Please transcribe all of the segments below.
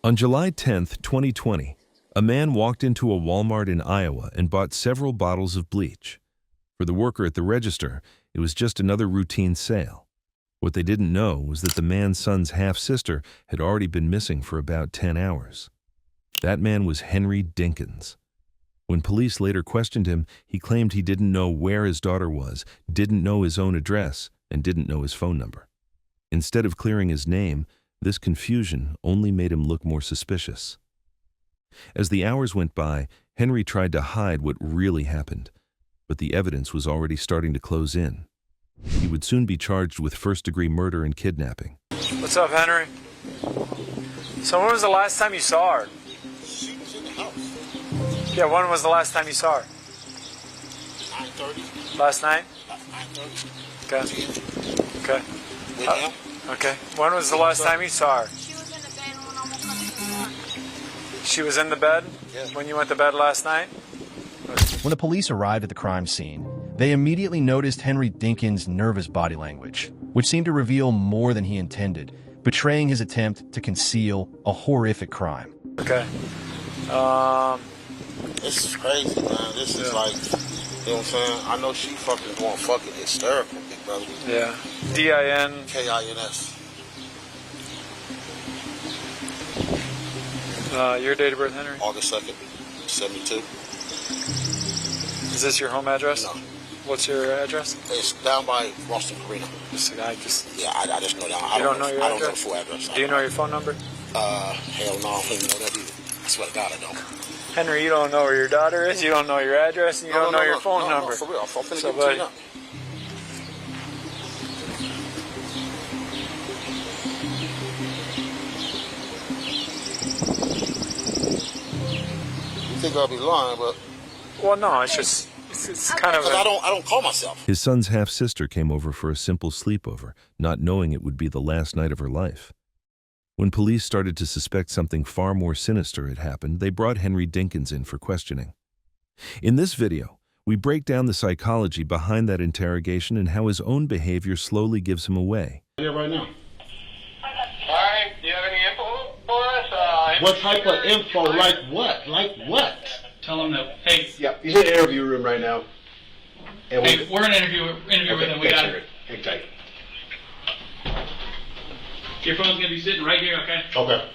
On July 10, 2020, a man walked into a Walmart in Iowa and bought several bottles of bleach. For the worker at the register, it was just another routine sale. What they didn't know was that the man's son's half-sister had already been missing for about 10 hours. That man was Henry Dinkins. When police later questioned him, he claimed he didn't know where his daughter was, didn't know his own address, and didn't know his phone number. Instead of clearing his name, this confusion only made him look more suspicious. As the hours went by, Henry tried to hide what really happened, but the evidence was already starting to close in. He would soon be charged with first-degree murder and kidnapping. What's up, Henry? So when was the last time you saw her? She was in the house. Yeah, when was the last time you saw her? 9:30. Last night? 9:30. Okay. Okay. With him? Okay. When was the last time you saw her? She was in the bed when I woke up this morning. She was in the bed? Yeah. When you went to bed last night? When the police arrived at the crime scene, they immediately noticed Henry Dinkins' nervous body language, which seemed to reveal more than he intended, betraying his attempt to conceal a horrific crime. Okay. This is crazy, man. This is like, you know what I'm saying? I know she fucking going fucking hysterical, big brother. Yeah. D-I-N. K-I-N-S. Your date of birth, Henry? August 2nd, 72. Is this your home address? No. What's your address? It's down by Ralston Arena. I just. Yeah, I just know that. You don't know your I don't know the address? full address. Do you know your phone number? Hell no, I don't even know that either. I swear to God, I don't. Henry, you don't know where your daughter is, you don't know your address, and you don't know your phone number. No, for real. I'm finna So, give it to you buddy. now. You think I'll be lying, but Well, no, it's just, it's kind of. because I don't call myself. His son's half-sister came over for a simple sleepover, not knowing it would be the last night of her life. When police started to suspect something far more sinister had happened, they brought Henry Dinkins in for questioning. In this video, we break down the psychology behind that interrogation and how his own behavior slowly gives him away. Yeah, right now. Alright, do you have any info for us? What type of info? Like what? Like what? Tell them that, hey, Yeah, he's in the interview room right now. And hey, we're gonna interview with him. We got it. Hang tight. Your phone's gonna be sitting right here, okay? Okay.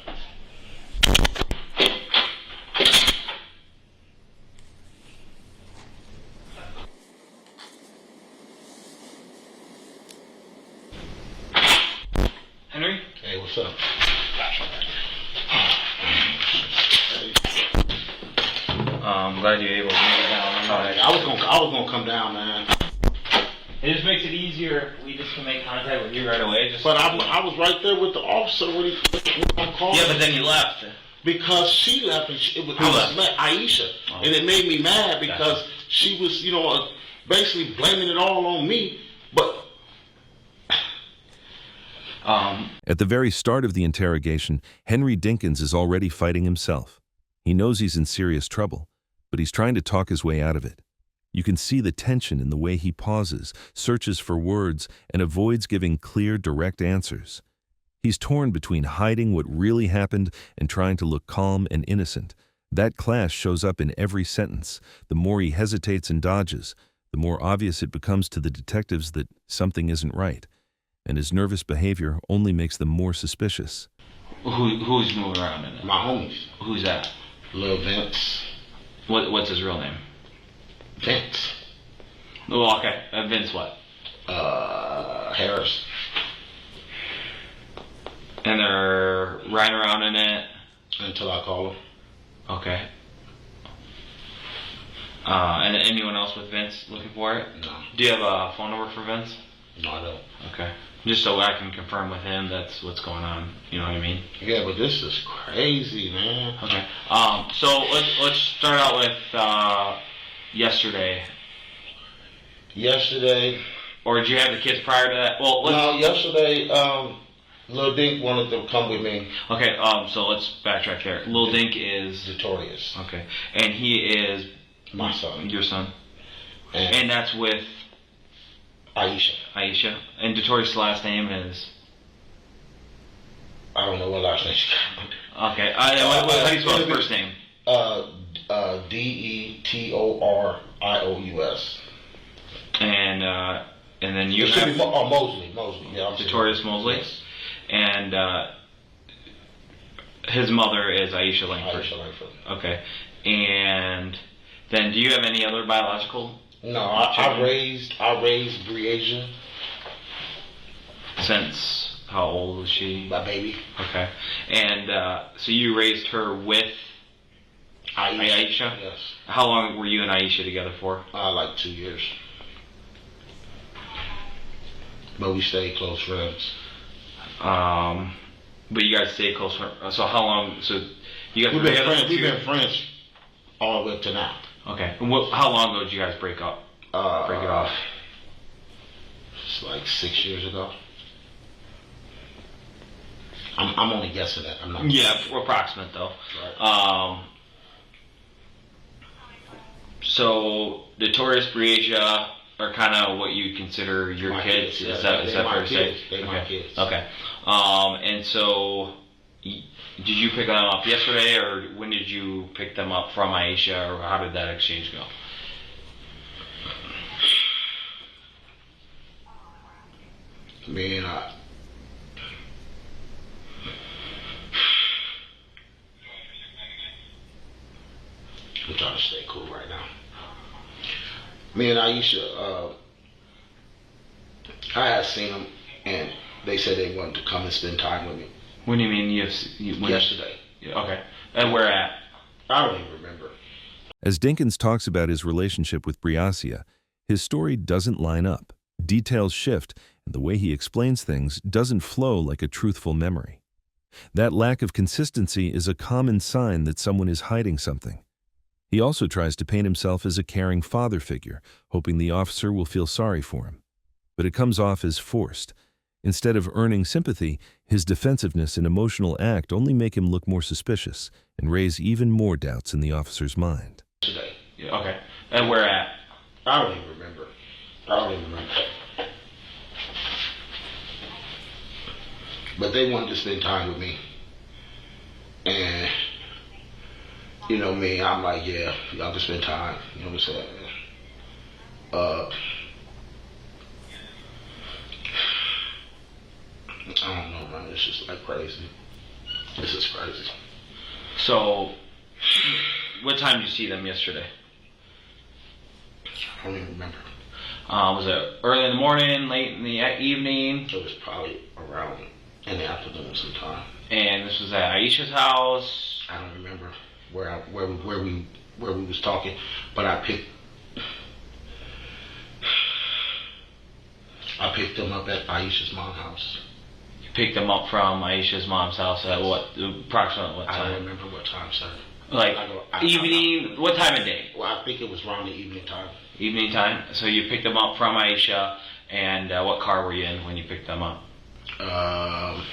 Henry? Hey, what's up? I'm glad you're able to make it down. I was gonna come down, man. It just makes it easier. We just can make contact with you right away. Just But I was right there with the officer when he called. yeah, but then you left. Because she left and Who left? Aisha, Oh. and it made me mad because she was, basically blaming it all on me. But At the very start of the interrogation, Henry Dinkins is already fighting himself. He knows he's in serious trouble, but he's trying to talk his way out of it. You can see the tension in the way he pauses, searches for words, and avoids giving clear, direct answers. He's torn between hiding what really happened and trying to look calm and innocent. That clash shows up in every sentence. The more he hesitates and dodges, the more obvious it becomes to the detectives that something isn't right, and his nervous behavior only makes them more suspicious. Who's moving around in it? my homies, Who's that? Lil Vince, What's his real name? Vince, Oh, okay. Vince what? Harris, And they're riding around in it. until I call him. Okay. And anyone else with Vince looking for it? No, Do you have a phone number for Vince? no, I don't. Okay. Just so I can confirm with him that's what's going on. You know what I mean? Yeah, but this is crazy, man. Okay. So let's start out with yesterday. Yesterday, Or did you have the kids prior to that? Well, yesterday, Lil Dink wanted to come with me. Okay. So let's backtrack there. Lil Dink is Notorious, okay, and he is my son, your son, and and that's with Aisha. Aisha. And Notorious's last name is I don't know what last name she got. Okay. How do you spell his first name? Detorious. And then you It should have be Mosley. Yeah, I'm Detorious Mosley. Yes. And his mother is Aisha Langford. Aisha Langford. Okay. And then do you have any other biological? No, I raised Breasia. Since how old was she? My baby. Okay. And so you raised her with Aisha? Yes. How long were you and Aisha together for? Like 2 years. But we stayed close friends. But you guys stayed close. So how long? So you guys We've were been together? friends. We've been friends all the way up to now. Okay. And how long ago did you guys break up? Break it off? It's like 6 years ago. I'm only guessing that. I'm not. Yeah, approximate though. Right. So Notorious Breasia are kind of what you consider your My kids. kids, yeah. Is that fair to say? They're my kids. Okay. And so did you pick them up yesterday, or when did you pick them up from Aisha, or how did that exchange go? Man, I'm trying to stay cool right now. Me and Aisha, I had seen them, and they said they wanted to come and spend time with me. What do you mean Yesterday. Yeah, okay. And where at? I don't even remember. As Dinkins talks about his relationship with Breasia, his story doesn't line up. Details shift, and the way he explains things doesn't flow like a truthful memory. That lack of consistency is a common sign that someone is hiding something. He also tries to paint himself as a caring father figure, hoping the officer will feel sorry for him. But it comes off as forced. Instead of earning sympathy, his defensiveness and emotional act only make him look more suspicious and raise even more doubts in the officer's mind. Today. Yeah, okay. And where at? I don't even remember. But they wanted to spend time with me. And, you know me, I'm like, yeah, y'all can spend time. You know what I'm saying? I don't know, man. It's just like crazy. This is crazy. So, what time did you see them yesterday? I don't even remember. Was it early in the morning, late in the evening? It was probably around in the afternoon sometime. And this was at Aisha's house? I don't remember where we was talking, but I picked them up at Aisha's mom's house. You picked them up from Aisha's mom's house at approximately what time? I don't remember what time, sir. Like evening, what time of day? Well, I think it was around the evening time. Evening time? So you picked them up from Aisha, and what car were you in when you picked them up? I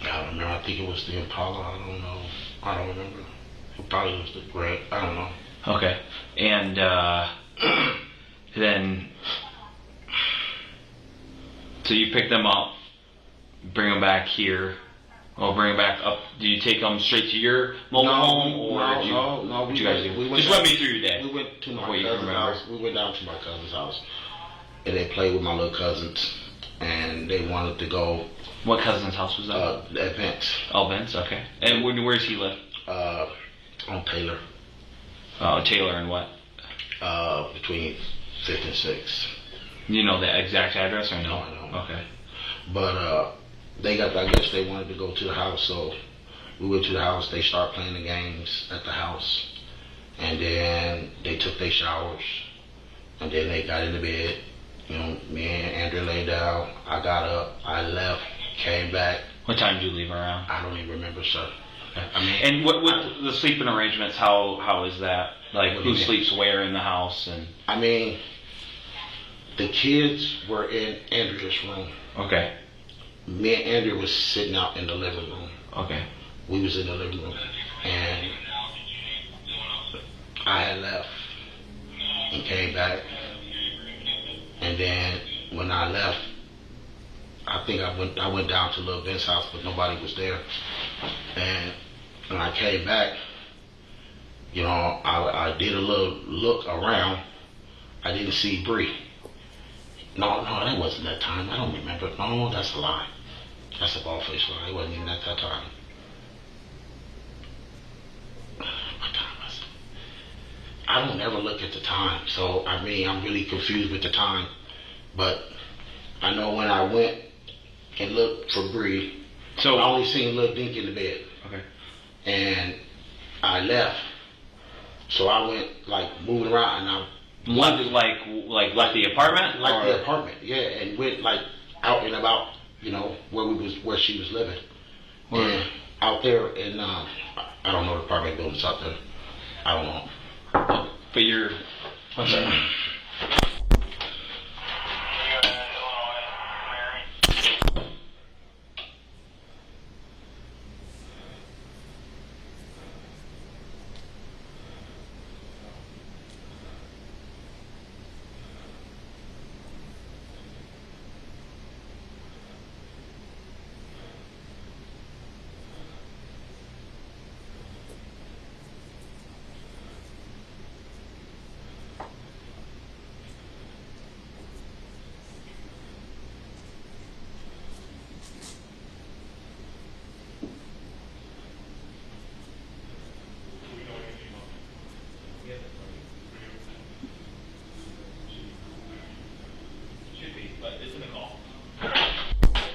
don't remember. I think it was the Impala. I don't know. I don't remember. It probably was the Gray. I don't know. Okay. And then, so you pick them up, bring them back here. Or bring them back up. Do you take them straight to your mobile home, or no? What you guys do? Just run me through your day. We went to my cousin's house. We went down to my cousin's house, and they played with my little cousins, and they wanted to go. What cousin's house was that? At Vince. Oh, Vince. Okay. And where does he live? On Taylor. Taylor and what? Between 5th and 6th. You know the exact address or no? No, I don't. Okay. But I guess they wanted to go to the house, so we went to the house. They started playing the games at the house, and then they took their showers, and then they got in the bed. You know, me and Andrew laid down. I got up, I left, came back. What time did you leave around? I don't even remember, sir. Okay. I mean, and what the sleeping arrangements? How is that? Like, who sleeps where in the house? And I mean, the kids were in Andrew's room. Okay. Me and Andrew was sitting out in the living room. Okay. We was in the living room, and I had left and came back, and then when I left, I think I went down to Lil Ben's house, but nobody was there. And when I came back, you know, I did a little look around. I didn't see Bree. No, that wasn't that time. I don't remember. No, that's a lie. That's a bald-faced lie. It wasn't even at that time. What time was it? I don't ever look at the time, so I mean, I'm really confused with the time. But I know when I went and looked for Bree, so I only seen Lil Dink in the bed. Okay. And I left. So I went like moving around, and I left left the apartment, the apartment, yeah, and went like out and about, you know, where she was living, and out there in I don't know the apartment buildings out there. I don't know. But you're. I'm sorry.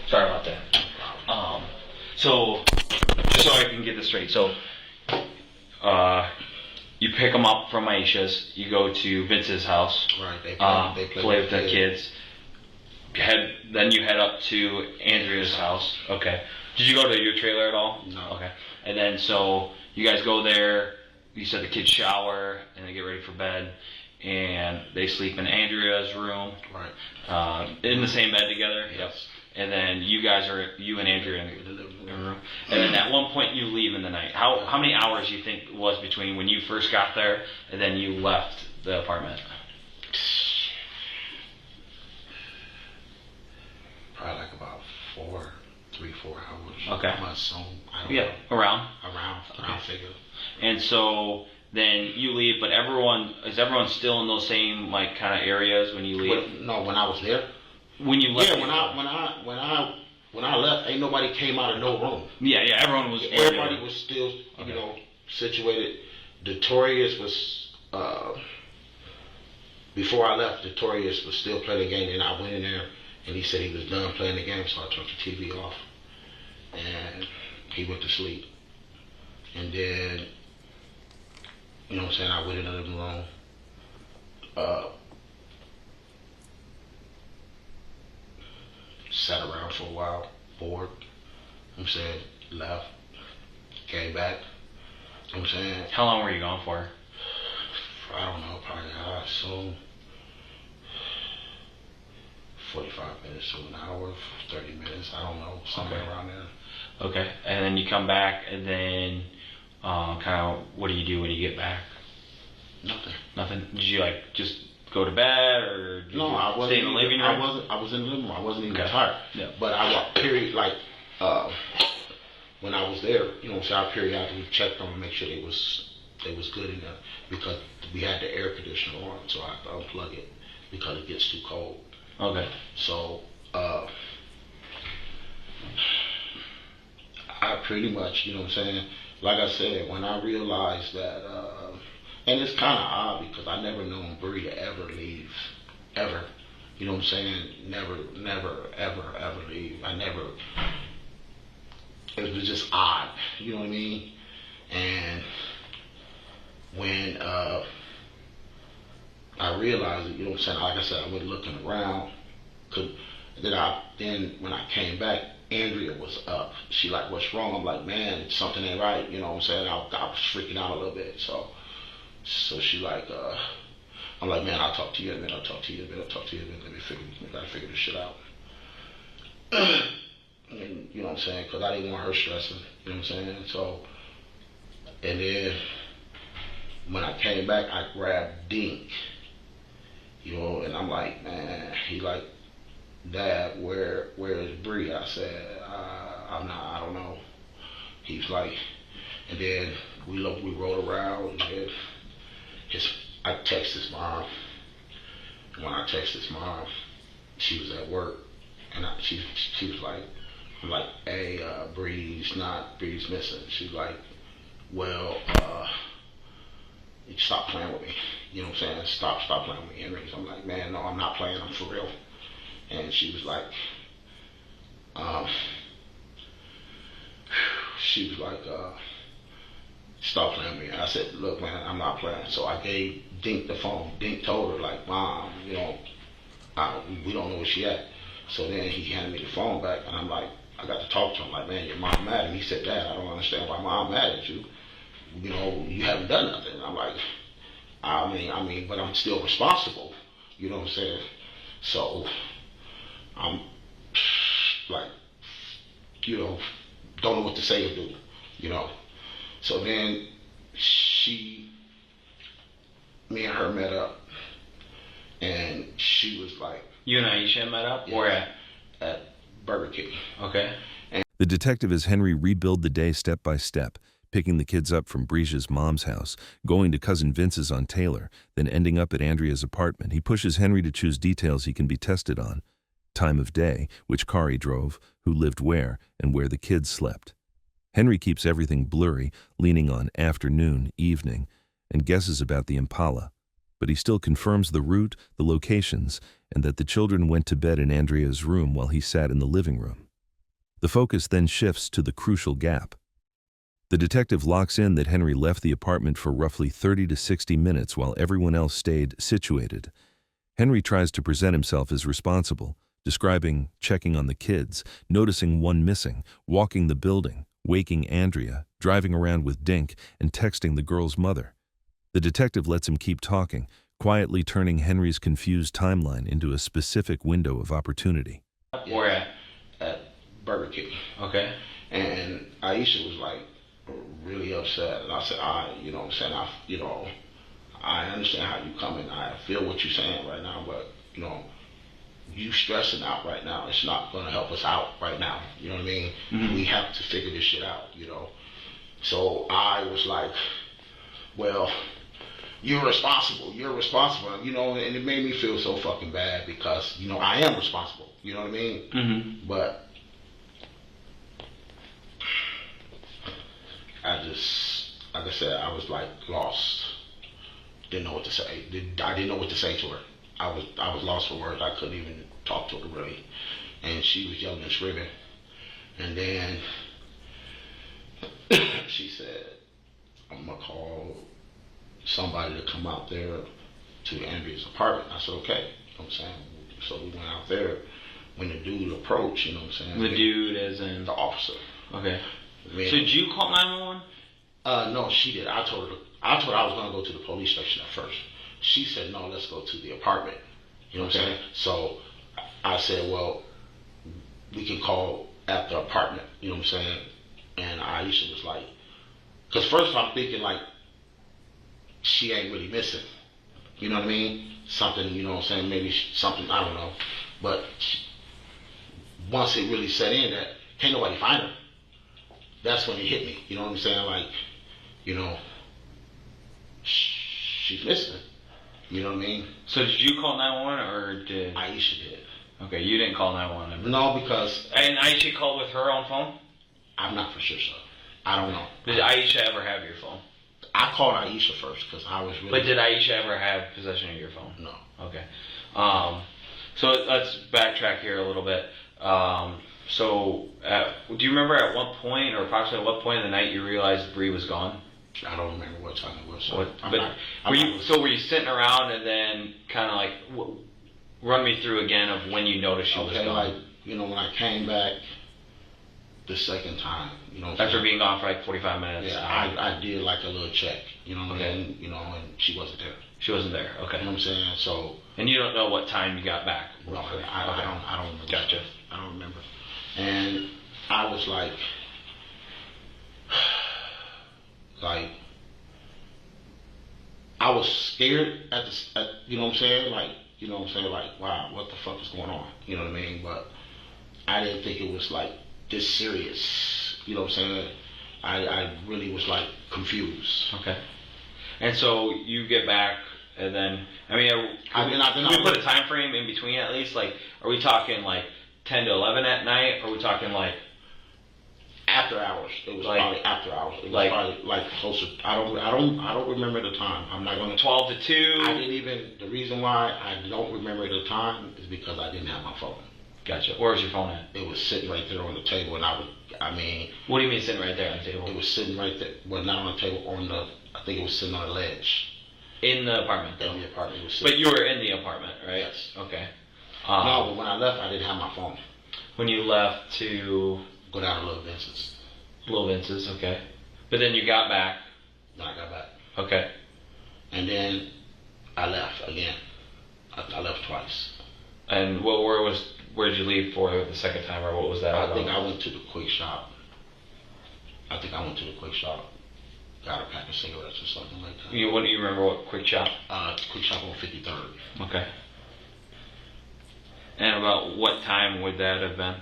Sorry about that. So, just so I can get this straight, so you pick them up from Aisha's, you go to Vince's house, Right, they play with the kids. Then you head up to Andrea's house. Okay. Did you go to your trailer at all? No. Okay. And then so you guys go there. You said the kids shower and they get ready for bed, and they sleep in Andrea's room. Right. In the same bed together. Yes. And then you and Andrea in the living room. And then at one point you leave in the night. How many hours do you think it was between when you first got there and then you left the apartment? Probably like about 3-4 hours. Okay. I assume. I don't Yeah, know. around Figure. And so then you leave, but is everyone still in those same like kind of areas when you leave? No, when I was there. When you left? Yeah, when I left, ain't nobody came out of no room. Yeah, everyone was. Everybody was still, you know, situated. Detorius was before I left. Detorius was still playing the game, and I went in there, and he said he was done playing the game, so I turned the TV off, and he went to sleep. And then, you know what I'm saying, I went in the living room. Sat around for a while, bored. I'm saying, left, came back. I'm saying. How long were you gone for? I don't know, probably I assume 45 minutes to an hour, 30 minutes. I don't know, somewhere around there. Okay, and then you come back, and then kind of what do you do when you get back? Nothing. Did you like just go to bed, or did no, you I wasn't stay in the living room? I was in the living room. I wasn't even Okay. tired. Yeah. But I when I was there, you know, so I periodically checked them and make sure they was good in there, because we had the air conditioner on, so I have to unplug it because it gets too cold. Okay. So I pretty much, you know what I'm saying, like I said, when I realized that, and it's kind of odd because I never known Bree to ever leave, ever. You know what I'm saying? Never, ever leave. It was just odd, you know what I mean? And when I realized it, you know what I'm saying, like I said, I went looking around, then when I came back, Andrea was up. She like, what's wrong? I'm like, man, something ain't right, you know what I'm saying? I was freaking out a little bit, so she like, I'm like, man, I'll talk to you in a minute, we gotta figure this shit out. And, you know what I'm saying, because I didn't want her stressing, you know what I'm saying, so, and then, when I came back, I grabbed Dink, you know, and I'm like, man, he like, Dad, where is Bree? I said, I don't know. He was like, and then we rolled around, and I texted his mom. When I texted his mom, she was at work, and she was like, I'm like, hey, Bree's missing. She's like, well, you stop playing with me. You know what I'm saying? Stop playing with me, Henry. So I'm like, man, no, I'm not playing. I'm for real. And she was like, stop playing with me. I said, look, man, I'm not playing. So I gave Dink the phone. Dink told her, like, Mom, we don't know where she at. So then he handed me the phone back, and I'm like, I got to talk to him. Like, man, your mom mad at me. He said, Dad, I don't understand why Mom mad at you. You know, you haven't done nothing. And I'm like, I mean, but I'm still responsible. You know what I'm saying? So I'm like, you know, don't know what to say or do. You know. So then me and her met up, and she was like, You and Aisha met up? Yeah. Where at Burger King. Okay. The detective has Henry rebuild the day step by step, picking the kids up from Breesia's mom's house, going to Cousin Vince's on Taylor, then ending up at Andrea's apartment. He pushes Henry to choose details he can be tested on. Time of day, which car he drove, who lived where, and where the kids slept. Henry keeps everything blurry, leaning on afternoon, evening, and guesses about the Impala. But he still confirms the route, the locations, and that the children went to bed in Andrea's room while he sat in the living room. The focus then shifts to the crucial gap. The detective locks in that Henry left the apartment for roughly 30 to 60 minutes while everyone else stayed situated. Henry tries to present himself as responsible, describing checking on the kids, noticing one missing, walking the building, waking Andrea, driving around with Dink, and texting the girl's mother. The detective lets him keep talking, quietly turning Henry's confused timeline into a specific window of opportunity. Where at Burger King. Okay. And Aisha was like really upset, and I said, you know what I'm saying, I understand how you coming. I feel what you're saying right now, but you stressing out right now. It's not going to help us out right now. You know what I mean? Mm-hmm. We have to figure this shit out. So I was like, well, you're responsible, and it made me feel so fucking bad because, I am responsible, you know what I mean? Mm-hmm. But I just, like I said, I was like lost. Didn't know what to say. I didn't know what to say to her. I was lost for words. I couldn't even talk to her really. And she was yelling and screaming. And then she said, I'm gonna call somebody to come out there to Andrea's apartment. I said, okay. You know what I'm saying? So we went out there. When the dude approached, you know what I'm saying? The dude as in? The officer. Okay. So did you call 911? No, she did. I told her I was going to go to the police station at first. She said, no, let's go to the apartment. You know what I'm saying? So I said, well, we can call at the apartment. You know what I'm saying? And Aisha was like, because first I'm thinking like, she ain't really missing. You know what I mean? Something, you know what I'm saying? Maybe something, I don't know. But once it really set in that can't nobody find her, that's when it hit me. You know what I'm saying? Like, she's missing. You know what I mean? So did you call 911 or did Aisha did? Okay, you didn't call 911. No, because and Aisha called with her own phone? I'm not for sure, sir. I don't know. Did Aisha ever have your phone? I called Aisha first because I was really. But did Aisha ever have possession of your phone? No. Okay. So let's backtrack here a little bit. Do you remember at what point, or approximately at what point of the night, you realized Bree was gone? I don't remember what time it was. So were you sitting around and then kind of like run me through again of when you noticed she was gone? Like when I came back the second time, after being gone for like 45 minutes. Yeah, I did like a little check, what I mean, and she wasn't there. She wasn't there. Okay. You know what I'm saying? So. And you don't know what time you got back? No, I don't remember. Gotcha. I don't remember. And I was like, I was scared you know what I'm saying? Like, You know what I'm saying? Like, wow, what the fuck is going on? You know what I mean? But I didn't think it was like this serious. You know what I'm saying? I really was like confused. Okay. And so you get back, and then can we put a time frame in between at least? Like, are we talking like 10 to 11 at night? Or are we talking like after hours? It was like, probably after hours. It was like, probably like closer. I don't remember the time. I'm not gonna. 12 to 2. I didn't even. The reason why I don't remember the time is because I didn't have my phone. Gotcha. Where was your phone at? It was sitting right there on the table, and What do you mean sitting right there on the table? It was sitting right there. Well, not on the table. I think it was sitting on a ledge. In the apartment, though. In the apartment. It was sitting. But you were in the apartment, right? Yes. Okay. No, but when I left, I didn't have my phone. When you left to go down to Little Vince's. Little Vince's, okay. But then you got back. Then I got back. Okay. And then I left again. I left twice. And where did you leave for the second time, or what was that? I think I went to the quick shop. Got a pack of cigarettes or something like that. What do you remember? What quick shop? Quick shop on 53rd. Okay. And about what time would that have been?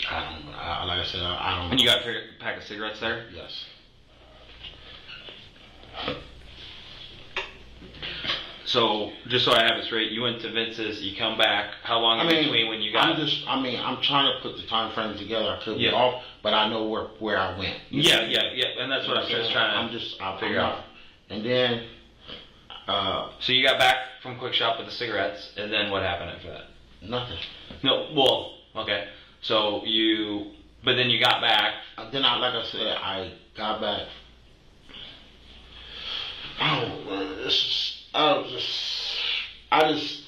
I don't know. Like I said, I don't know. And you got a pack of cigarettes there? Yes. So, just so I have it straight, you went to Vince's, you come back. How long in between when you got? I'm trying to put the time frame together. I could be Yeah. off, but I know where I went. Yeah, and that's what I'm just trying to figure out. And then, so you got back from Quick Shop with the cigarettes, and then what happened after that? Nothing. No, well, okay. So but then you got back. Then like I said, I got back. I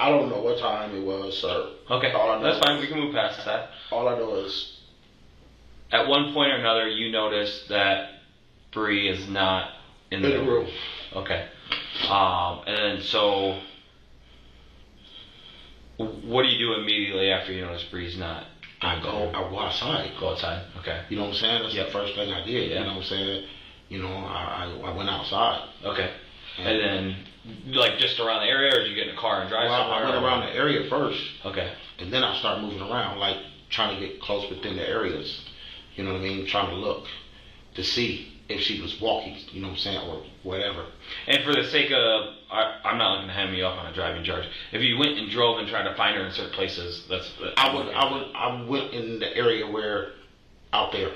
don't know what time it was, sir. Okay, that's fine. We can move past that. All I know is, at one point or another, you noticed that Bree is not in the room. Okay. And so, what do you do immediately after you notice Bree's not? I go outside. Go outside. Okay. You know what I'm saying? That's the first thing I did. Yeah. You know what I'm saying? You know, I went outside. Okay. And then, like, just around the area, or did you get in a car and drive somewhere? I went around the area first. Okay. And then I started moving around, like, trying to get close within the areas. You know what I mean? Trying to look to see if she was walking, you know what I'm saying, or whatever. And for the sake of, I'm not looking to hand you off on a driving charge. If you went and drove and tried to find her in certain places, I went in the area where, out there,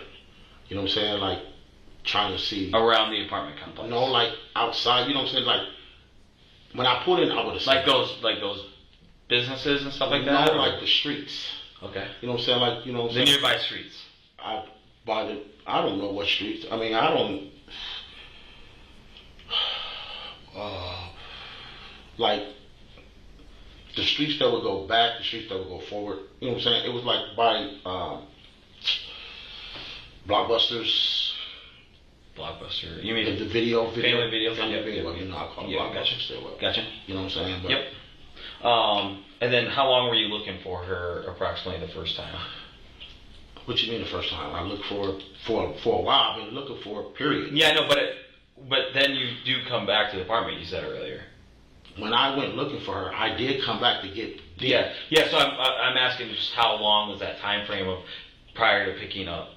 you know what I'm saying, like, trying to see. Around the apartment complex? No, like, outside, you know what I'm saying, like, when I pulled in, I would have seen. Like those businesses and stuff like that? No, like the streets. Okay. You know what I'm saying, like, you know what I'm saying. The nearby streets? I don't know what streets. I mean, I don't. Like the streets that would go back, the streets that would go forward. You know what I'm saying? It was like by Blockbusters. Blockbuster. You mean the video? Family video? Family video. You know, I call it Blockbuster. Gotcha. Still. Gotcha. You know what I'm saying? But, yep. And then how long were you looking for her approximately the first time? What you mean the first time? I looked for a while. I've been looking for a period. Yeah, no, but then you do come back to the apartment. You said earlier. When I went looking for her, I did come back to get. Yeah. So I'm asking just how long was that time frame of prior to picking up?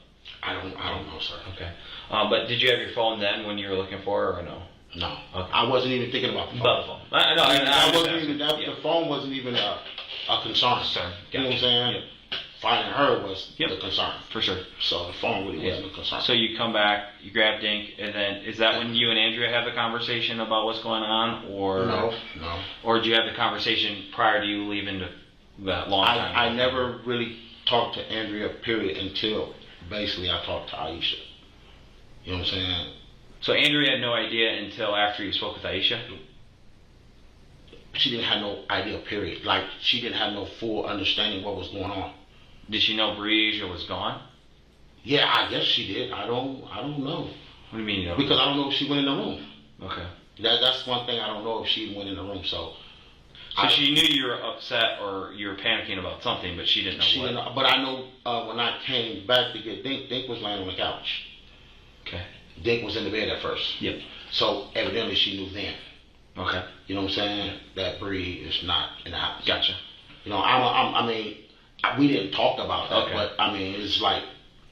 I don't know, sir. Okay. But did you have your phone then when you were looking for her, or no? No. Okay. I wasn't even thinking about the phone. About the phone. I wasn't even. The phone wasn't even a concern. You know what I'm saying? Yep. Finding her was the concern. For sure. So the phone really wasn't a concern. So you come back, you grab Dink, and then is that when you and Andrea have the conversation about what's going on, or no? Or did you have the conversation prior to you leaving that long time? I never really talked to Andrea, period, until basically I talked to Aisha. You know what I'm saying? So Andrea had no idea until after you spoke with Aisha? She didn't have no idea, period. Like, she didn't have no full understanding what was going on. Did she know Breasia was gone? Yeah, I guess she did. I don't know. What do you mean you don't Because know? I don't know if she went in the room. Okay. That's one thing I don't know if she went in the room, so she knew you were upset or you were panicking about something, but she didn't know what. But I know when I came back to get Dink was laying on the couch. Okay. Dink was in the bed at first. Yep. So evidently she knew then. Okay. You know what I'm saying? That breed is not in the house. Gotcha. You know, we didn't talk about that, Okay. but I mean, it's like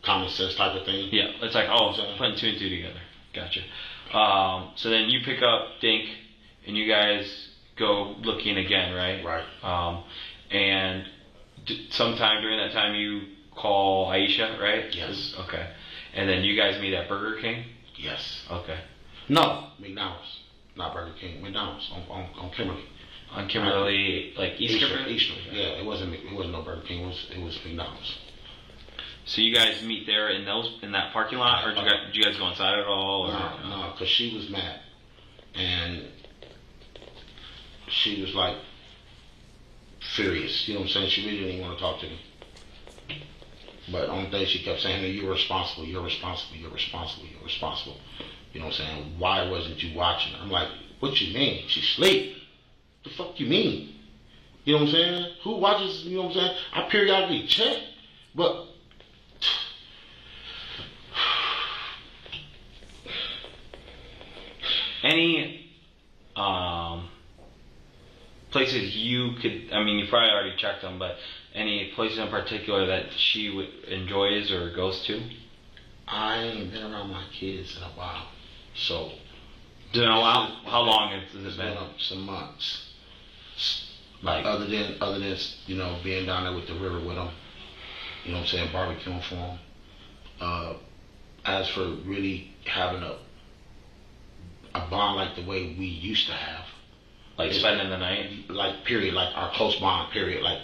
common sense type of thing. Yeah, it's like, putting two and two together. Gotcha. So then you pick up Dink, and you guys go looking again, right? Right. And sometime during that time you call Aisha, right? Yes. Okay. And then you guys meet at Burger King? Yes. Okay. No, McDonald's, not Burger King. McDonald's on Kimberly. On Kimberly, like East Kimberly? Eastern. Yeah, it wasn't no Burger King. It was McDonald's. So you guys meet there in that parking lot, or did you guys go inside at all? Or? No, because she was mad, and she was like furious. You know what I'm saying? She really didn't even want to talk to me. But the only thing she kept saying, "You're responsible. You're responsible. You're responsible. You're responsible." You know what I'm saying? Why wasn't you watching her? I'm like, what you mean? She sleep. The fuck you mean? You know what I'm saying? Who watches? You know what I'm saying? I periodically check, but. Any places you could, I mean, you probably already checked them, but any places in particular that she enjoys or goes to? I ain't been around my kids in a while, so. How long has it been? Some months. Like other than you know, being down there with the river with them, you know what I'm saying, barbecuing for them. As for really having a bond like the way we used to have, like spending the night, like period, like our close bond period, like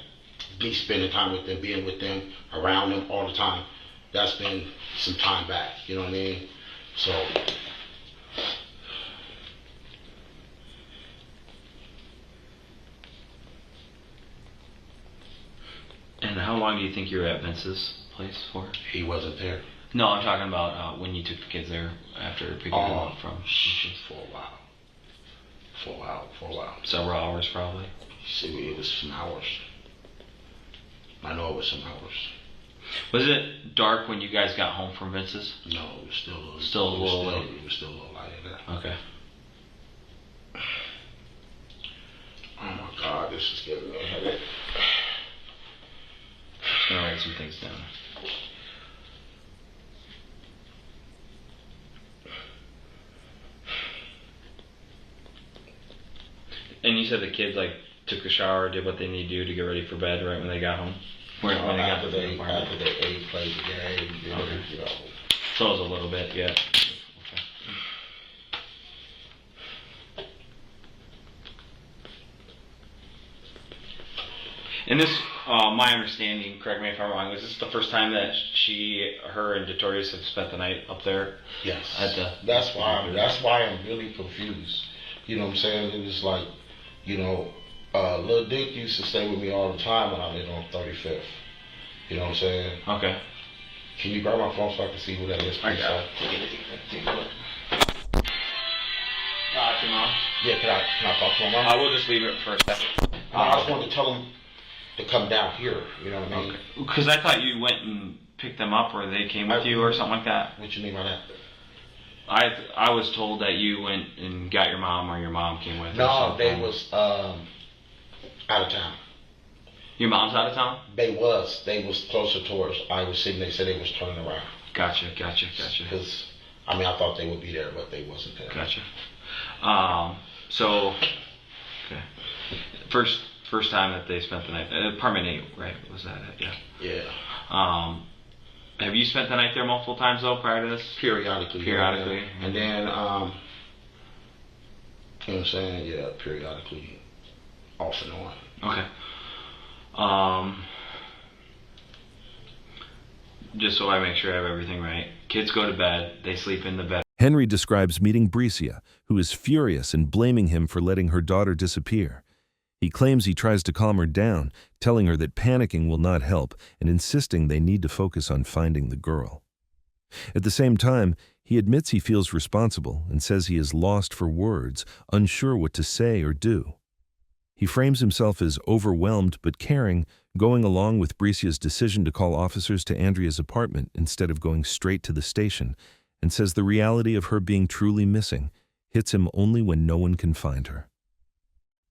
me spending time with them, being with them, around them all the time. That's been some time back. You know what I mean? So. And how long do you think you were at Vince's place for? He wasn't there. No, I'm talking about when you took the kids there after picking them up from. For a while. Several hours, probably. See, it was some hours. I know it was some hours. Was it dark when you guys got home from Vince's? No, it was still a little. It was still a little light in there. Okay. Oh my God, this is giving me a headache. I'm gonna write some things down. And you said the kids like took a shower, did what they need to do to get ready for bed right when they got home? After they ate, played the game, you know. So it was a little bit, yeah. Okay. And this, my understanding, correct me if I'm wrong, was this the first time that her and Detorius have spent the night up there? Yes. That's why I'm really confused. You know what I'm saying? It was like, you know, Lil Dick used to stay with me all the time when I lived on 35th. You know what I'm saying? Okay. Can you grab my phone so I can see who that is? I got it. Take a look. To Mom? Yeah, can I talk to him? I will just leave it for a second. I just wanted to tell him to come down here. You know what I mean? Okay. Because I thought you went and picked them up, or they came with you, or something like that. What you mean by that? I was told that you went and got your mom, or your mom came with. No, they was out of town. Your mom's out of town? They was closer towards Iowa City. They said they was turning around. Gotcha. Because I thought they would be there, but they wasn't there. Gotcha. So, okay. First time that they spent the night, apartment 8, right? Was that it? Yeah. Yeah. Have you spent the night there multiple times though prior to this? Periodically. Yeah. And then, you know what I'm saying? Yeah, periodically, off and on. Okay. Just so I make sure I have everything right. Kids go to bed. They sleep in the bed. Henry describes meeting Breasia, who is furious and blaming him for letting her daughter disappear. He claims he tries to calm her down, telling her that panicking will not help and insisting they need to focus on finding the girl. At the same time, he admits he feels responsible and says he is lost for words, unsure what to say or do. He frames himself as overwhelmed but caring, going along with Breasia's decision to call officers to Andrea's apartment instead of going straight to the station, and says the reality of her being truly missing hits him only when no one can find her.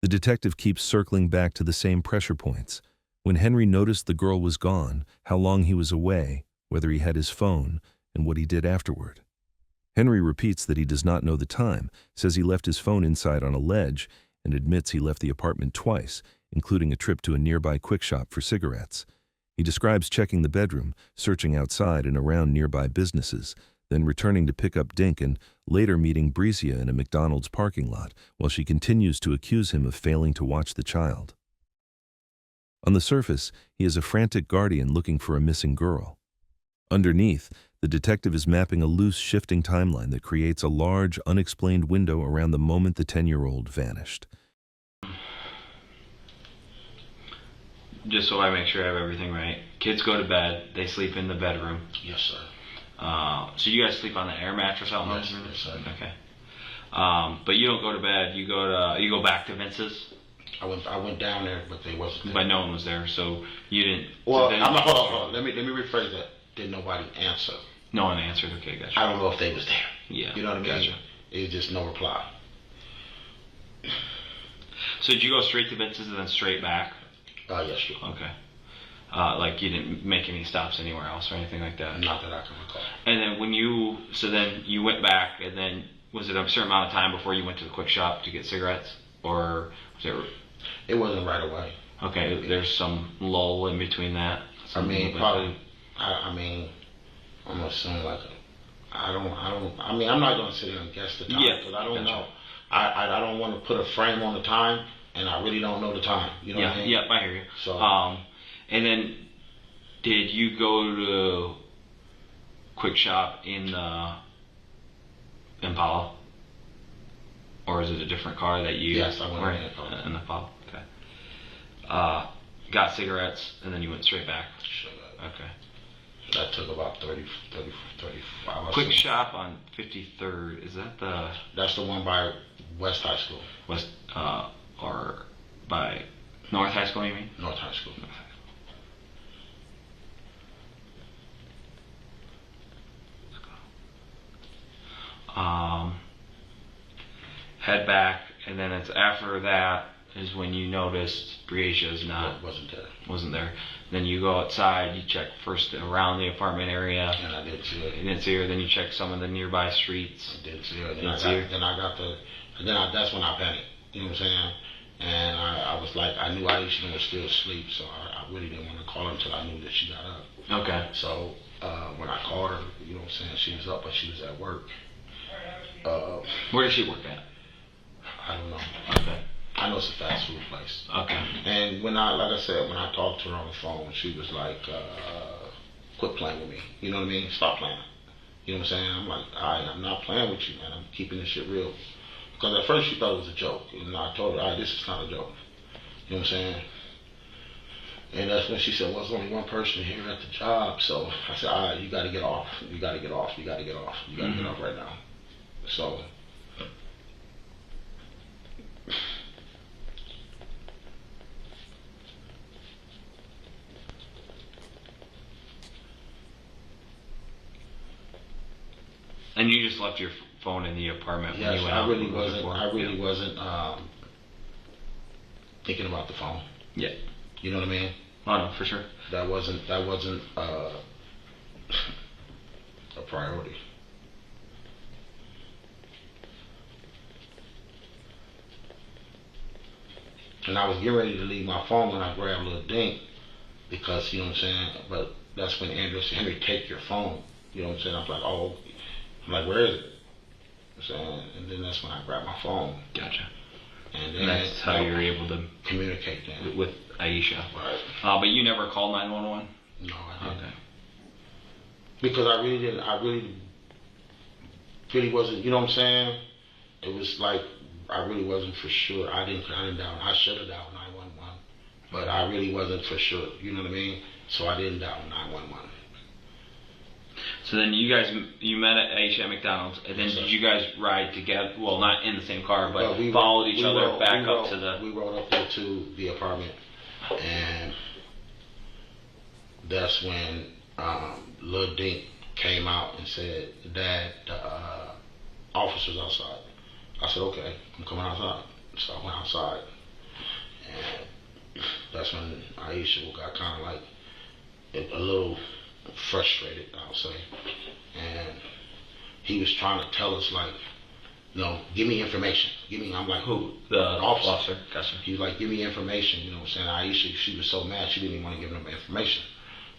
The detective keeps circling back to the same pressure points. When Henry noticed the girl was gone, how long he was away, whether he had his phone, and what he did afterward. Henry repeats that he does not know the time, says he left his phone inside on a ledge, and admits he left the apartment twice, including a trip to a nearby quick shop for cigarettes. He describes checking the bedroom, searching outside and around nearby businesses, then returning to pick up Dink and later meeting Breasia in a McDonald's parking lot while she continues to accuse him of failing to watch the child. On the surface, he is a frantic guardian looking for a missing girl. Underneath, the detective is mapping a loose, shifting timeline that creates a large, unexplained window around the moment the 10-year-old vanished. Just so I make sure I have everything right. Kids go to bed. They sleep in the bedroom. Yes, sir. So you guys sleep on the air mattress out in Yes, yes, sir. Okay. But you don't go to bed. You go back to Vince's. I went down there, but they wasn't there. But no one was there, so you didn't. Well, so I'm not, hold on. Let me rephrase that. Did nobody answer? No one answered. Okay, gotcha. I don't know if they was there. Yeah. You know what I mean? Gotcha. It was just no reply. So did you go straight to Vince's and then straight back? Yes, sir. Okay. Like you didn't make any stops anywhere else or anything like that? Not that I can recall. And then then you went back, and then was it a certain amount of time before you went to the quick shop to get cigarettes? Or was it? It wasn't right away. Okay, there's some lull in between that. I mean, probably. I mean, I'm assuming like, I mean, I'm not gonna sit here and guess the time because I don't know. I don't want to put a frame on the time, and I really don't know the time. You know what I mean? Yeah, I hear you. So, and then did you go to quick shop in the Impala, or is it a different car that you? Yes, I went in the Impala. Okay. Got cigarettes, and then you went straight back. Okay. That took about 35 Quick shop on 53rd, is that the... That's the one by West High School. West, or by North High School, you mean? North High School. Head back, and then it's after that is when you noticed Breasia's wasn't there. Then you go outside, you check first around the apartment area. And I did see her. You didn't see her, then you check some of the nearby streets. I did see her. That's when I panicked. You know what I'm saying? And I was like, I knew Aisha was still asleep, so I really didn't want to call her until I knew that she got up. Okay. So when I called her, you know what I'm saying, she was up, but she was at work. Where does she work at? I don't know. Okay. I know it's a fast food place. Okay. And when I talked to her on the phone, she was like, quit playing with me. You know what I mean? Stop playing. You know what I'm saying? I'm like, I'm not playing with you, man. I'm keeping this shit real. Because at first she thought it was a joke. And I told her, this is not a joke. You know what I'm saying? And that's when she said, well, there's only one person here at the job. So I said, you got to get off. You got to get off. You got to get off. You got to get off right now. So... And you just left your phone in the apartment when you went out? I really wasn't thinking about the phone. Yeah. You know what I mean? Oh no, for sure. That wasn't a priority. And I was getting ready to leave my phone when I grabbed little Dink, because, you know what I'm saying, but that's when Andrew said, Henry, take your phone. You know what I'm saying? I'm like, I'm like, where is it? And then that's when I grabbed my phone. Gotcha. And then that's how you were able to communicate then. with Aisha. Right. But you never called 911? No, I didn't. Okay. Because I really wasn't, you know what I'm saying? It was like, I really wasn't for sure. I didn't dial. I should have dialed 911, but I really wasn't for sure. You know what I mean? So I didn't dial 911. So then you met at Aisha at McDonald's, and then did you guys ride together? Well, not in the same car, but we followed each other back up to the... We rode up there to the apartment, and that's when Lil Dink came out and said, Dad, the officer's outside. I said, okay, I'm coming outside. So I went outside. And that's when Aisha got kind of like a little frustrated, I'll say. And he was trying to tell us, like, give me information. I'm like, Who? The officer. Gotcha. He was like, give me information, you know what I'm saying? Aisha, she was so mad, she didn't even want to give him information.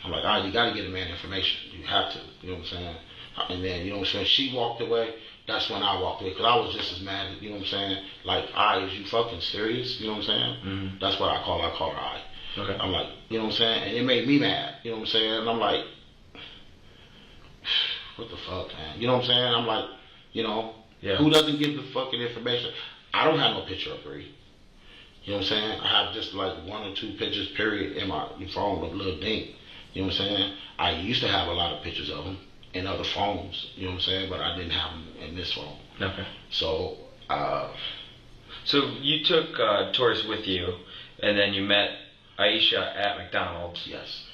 I'm like, all right, you got to get a man information. You have to, you know what I'm saying? And then, you know what I'm saying, she walked away. That's when I walked away, because I was just as mad, you know what I'm saying? Like, is you fucking serious? You know what I'm saying? Mm-hmm. That's what I call her I. Okay. I'm like, you know what I'm saying? And it made me mad, you know what I'm saying? And I'm like, what the fuck, man? You know what I'm saying? I'm like, who doesn't give the fucking information? I don't have no picture of Bree. You know what I'm saying? I have just like 1 or 2 pictures, period, in my phone of Lil Dink. You know what I'm saying? I used to have a lot of pictures of him in other phones, you know what I'm saying? But I didn't have them in this phone. Okay. So, So you took Taurus with you, and then you met Aisha at McDonald's. yes.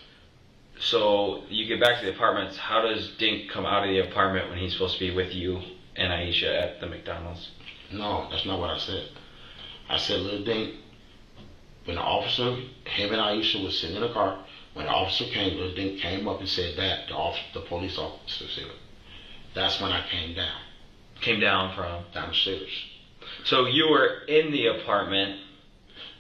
So you get back to the apartments. How does Dink come out of the apartment when he's supposed to be with you and Aisha at the McDonald's? No, that's not what I said. I said, Lil Dink, when the officer, him and Aisha was sitting in the car, when the officer came, Lil Dink came up and said that, the police officer said it. That's when I came down. Came down from? Down the stairs. So you were in the apartment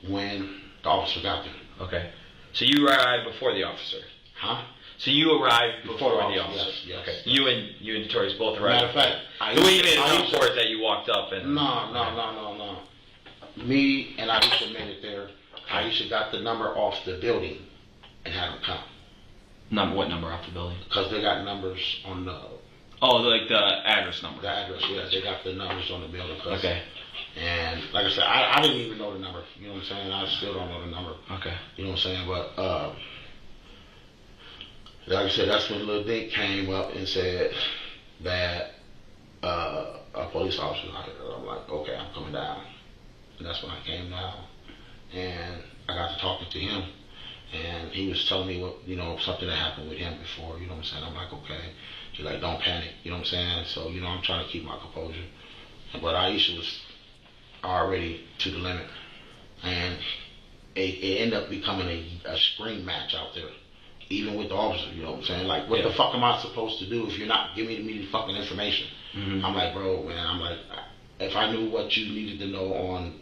when the officer got there. Okay. So you arrived before the officer? Huh? So you arrived before the officer, officer? Yes. Okay. You and Taurus both arrived. Matter of fact, the way you made it sound for is that you walked up and... No. Me and Aisha made it there. Aisha got the number off the building and had them come. What number off the building? Because they got numbers on the... Oh, like the address number. The address, yeah. They got the numbers on the building. Okay. And like I said, I didn't even know the number. You know what I'm saying? I still don't know the number. Okay. You know what I'm saying? But like I said, that's when Lil Dink came up and said that a police officer was out here. I'm like, okay, I'm coming down. And that's when I came down. And I got to talking to him. And he was telling me what, something that happened with him before, you know what I'm saying? I'm like, okay. He's like, don't panic, you know what I'm saying? So, I'm trying to keep my composure. But Aisha was already to the limit. And it ended up becoming a scream match out there. Even with the officer, you know what I'm saying? Like, what the fuck am I supposed to do if you're not giving me the fucking information? Mm-hmm. I'm like, bro, man, I'm like, if I knew what you needed to know on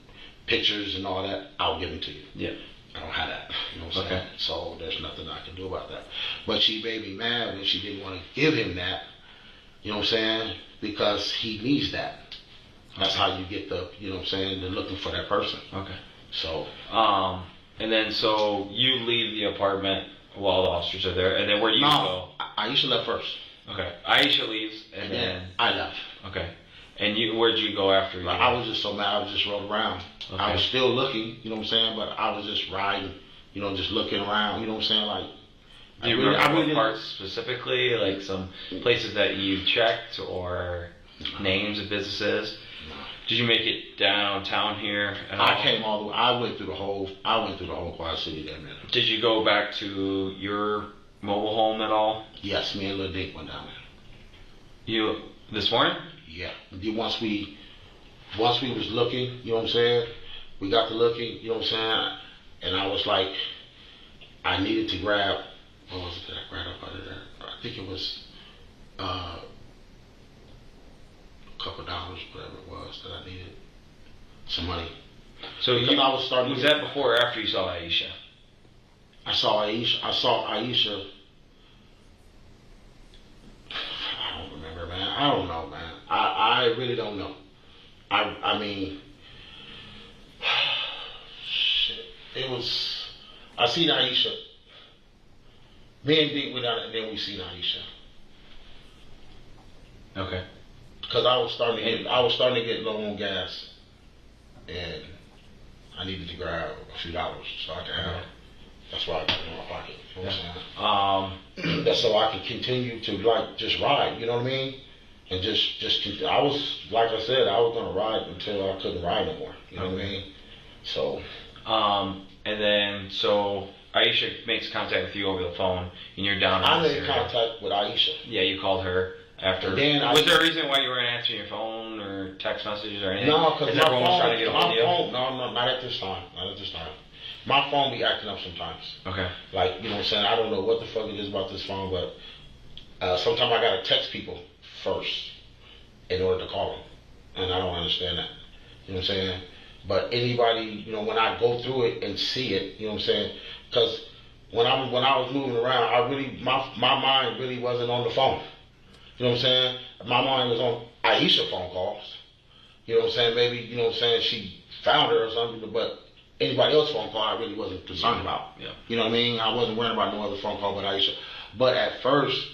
pictures and all that, I'll give it to you. Yeah. I don't have that. You know what I'm saying? So there's nothing I can do about that. But she made me mad when she didn't want to give him that. You know what I'm saying? Because he needs that. That's how you get the, you know what I'm saying, the looking for that person. Okay. So. And then so you leave the apartment while the officers are there, and then where do you go? Aisha left first. Okay. Aisha leaves, and then I left. Okay. And where'd you go after you? I was just so mad. I was just rolling around. Okay. I was still looking, you know what I'm saying, but I was just riding, just looking around, you know what I'm saying, like. Do you remember what parts specifically, like some places that you checked or names of businesses? Did you make it downtown here at all? I came all the way. I went through the whole Quad City there, man. Did you go back to your mobile home at all? Yes, me and Lil Dink went down there. You this morning? Yeah. Once we was looking, you know what I'm saying? We got to looking, you know what I'm saying? And I was like, I needed to grab, what was it that I grabbed up out of there? I think it was a couple dollars, whatever it was, that I needed. Some money. So was that before or after you saw Aisha? I saw Aisha. I don't remember, man. I don't know, man. I really don't know. I mean, shit. It was, I seen Aisha. Me and Dink went out and then we seen Aisha. Okay. Because I was starting to get low on gas, and I needed to grab a few dollars so I could have. That's why I got it in my pocket. You know what I'm saying? That's so I could continue to just ride. You know what I mean? And just I was, like I said, I was gonna ride until I couldn't ride no more. You know what I mean? So. And then so Aisha makes contact with you over the phone, and you're down. I made contact with Aisha. Yeah, you called her, after? Then Was there a reason why you weren't answering your phone or text messages or anything? No, because my everyone was phone, trying to get a hold of you? no, not at this time. Not at this time. My phone be acting up sometimes. Okay. Like, you know what I'm saying? I don't know what the fuck it is about this phone, but sometimes I gotta text people first in order to call them. And I don't understand that. You know what I'm saying? But anybody, you know, when I go through it and see it, you know what I'm saying? Because when I was moving around, my mind really wasn't on the phone. You know what I'm saying? My mind was on Aisha phone calls. You know what I'm saying? Maybe, you know what I'm saying, she found her or something, but anybody else's phone call I really wasn't concerned about. Yeah. You know what I mean? I wasn't worrying about no other phone call but Aisha. But at first,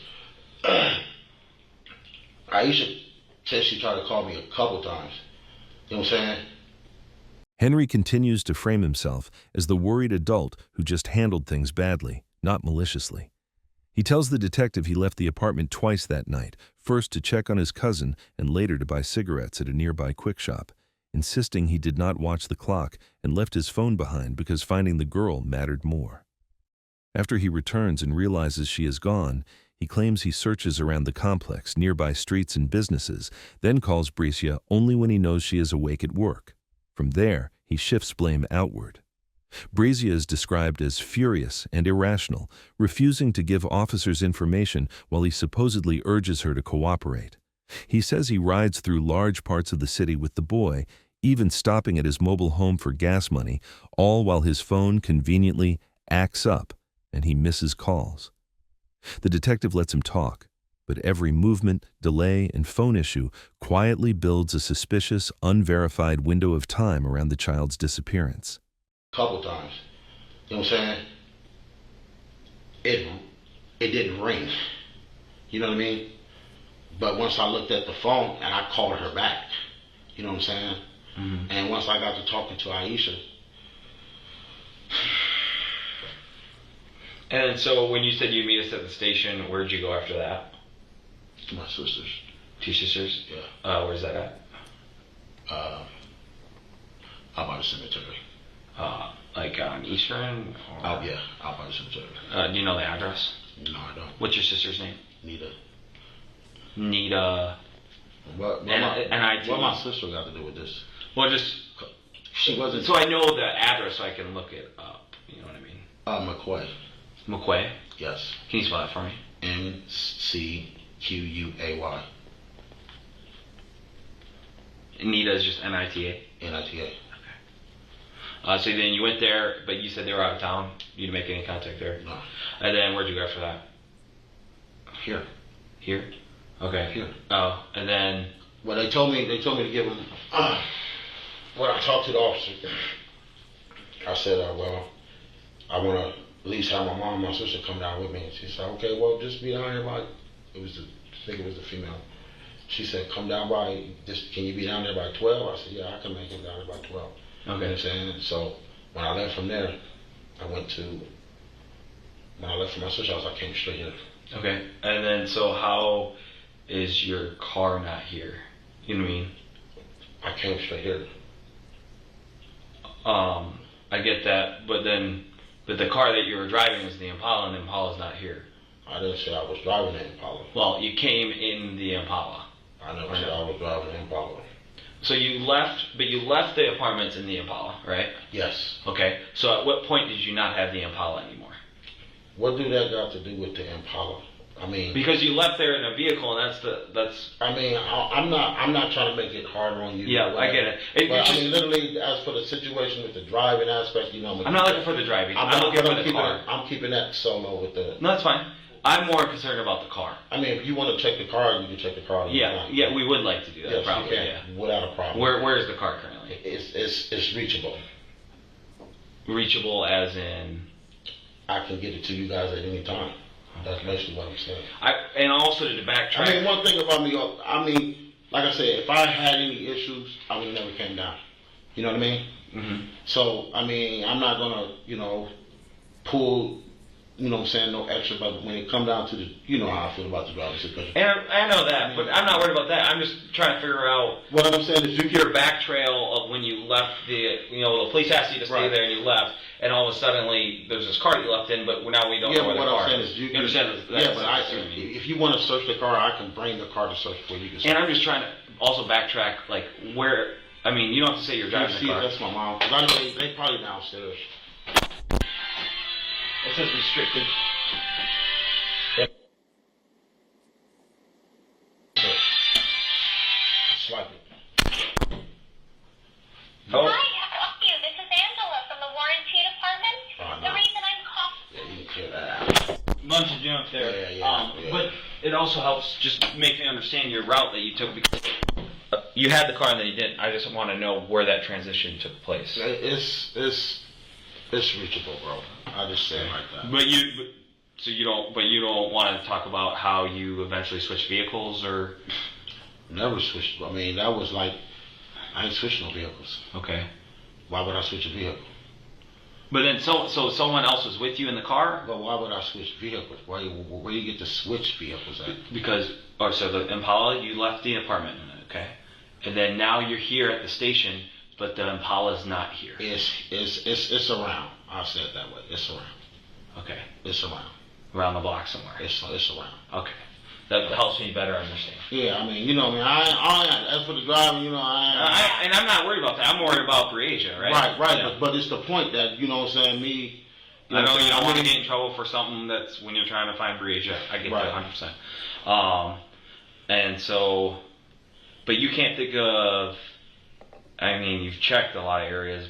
Aisha said she tried to call me a couple times. You know what I'm saying? Henry continues to frame himself as the worried adult who just handled things badly, not maliciously. He tells the detective he left the apartment twice that night, first to check on his cousin and later to buy cigarettes at a nearby quick shop, insisting he did not watch the clock and left his phone behind because finding the girl mattered more. After he returns and realizes she is gone, he claims he searches around the complex, nearby streets and businesses, then calls Breasia only when he knows she is awake at work. From there, he shifts blame outward. Breasia is described as furious and irrational, refusing to give officers information while he supposedly urges her to cooperate. He says he rides through large parts of the city with the boy, even stopping at his mobile home for gas money, all while his phone conveniently acts up and he misses calls. The detective lets him talk, but every movement, delay, and phone issue quietly builds a suspicious, unverified window of time around the child's disappearance. Couple times. You know what I'm saying? It didn't ring. You know what I mean? But once I looked at the phone and I called her back, you know what I'm saying? Mm-hmm. And once I got to talking to Aisha. And so when you said you'd meet us at the station, where'd you go after that? My sisters. Two sisters? Yeah. Where's that at? Out by the cemetery. Like on Eastern? Or? Out by the cemetery. Do you know the address? No, I don't. What's your sister's name? Nita. What my sister got to do with this? Well, just she wasn't. So I know the address, so I can look it up. You know what I mean? McQuay. McQuay? Yes. Can you spell that for me? McQuay. Nita is just Nita. Nita. So then you went there, but you said they were out of town. You didn't make any contact there. No. And then where'd you go after that? Here. Okay. Here. Oh, and then. Well, they told me to give them. When I talked to the officer, I said, well, I want to at least have my mom and my sister come down with me. And she said, okay, well, just be down here by. I think it was the female. She said, come down by. Can you be down there by 12? I said, yeah, I can make it down there by 12. Okay. You know what I'm saying? So when I left from there, when I left from my sister's house, I came straight here. Okay. And then, so how is your car not here? You know what I mean? I came straight here. I get that, but the car that you were driving was the Impala, and the Impala's not here. I didn't say I was driving the Impala. Well, you came in the Impala. I never said I was driving the Impala. So you left the apartments in the Impala, right? Yes. Okay. So at what point did you not have the Impala anymore? What do that got to do with the Impala? I mean, because you left there in a vehicle, and that's. I mean, I'm not trying to make it harder on you. Yeah, I get it. But I mean, literally, as for the situation with the driving aspect, you know, I'm not looking for the driving. I'm looking for the car. I'm keeping that solo with the. No, that's fine. I'm more concerned about the car. I mean, if you want to check the car, you can check the car. Yeah, we would like to do that. Yes, probably. You can, yeah, without a problem. Where is the car currently? It's reachable. Reachable as in. I can get it to you guys at any time. That's basically what I'm saying. And also to backtrack. I mean, one thing about me, like I said, if I had any issues, I would never came down. You know what I mean? Mm-hmm. So, I mean, I'm not gonna, pull you know what I'm saying, no extra, but when it come down to the, you know how I feel about the driver's situation. And I know that, but I'm not worried about that. I'm just trying to figure out What I'm saying is your back trail of when you left the police asked you to stay there and you left, and all of a sudden there's this car that you left in, but now we don't know where the car is. You understand that? Yeah, but if you want to search the car, I can bring the car to search for you. And I'm just trying to also backtrack, like, where, I mean, you don't have to say you're driving the car. That's my mom, because I know they probably downstairs. It says restricted. Swipe it. Oh. Hi, how are you? This is Angela from the warranty department. No. The reason I'm calling... Yeah, you can clear that out. Bunch of junk there. Yeah. But it also helps just make me understand your route that you took, because you had the car and then you didn't. I just want to know where that transition took place. It's reachable, bro. I just say it like that. But you don't want to talk about how you eventually switched vehicles, or Never switched. I mean, that was like, I ain't switched no vehicles. okay. Why would I switch a vehicle? But then so someone else was with you in the car, But why would I switch vehicles? Where you get to switch vehicles at? because so the Impala, you left the apartment in it, okay, and then now you're here at the station, but the Impala's not here. It's around. I'll say it that way. It's around. Okay, It's around. around the block somewhere. It's around. Okay, that helps me better understand. Yeah, I mean, I as for the driving, And I'm not worried about that. I'm worried about Breasia, right? Right. Yeah. But it's the point that, you know what I'm saying, me... I know you don't want to get in trouble for something that's when you're trying to find Breasia. I get that 100%. And so, but you can't think of, I mean, you've checked a lot of areas,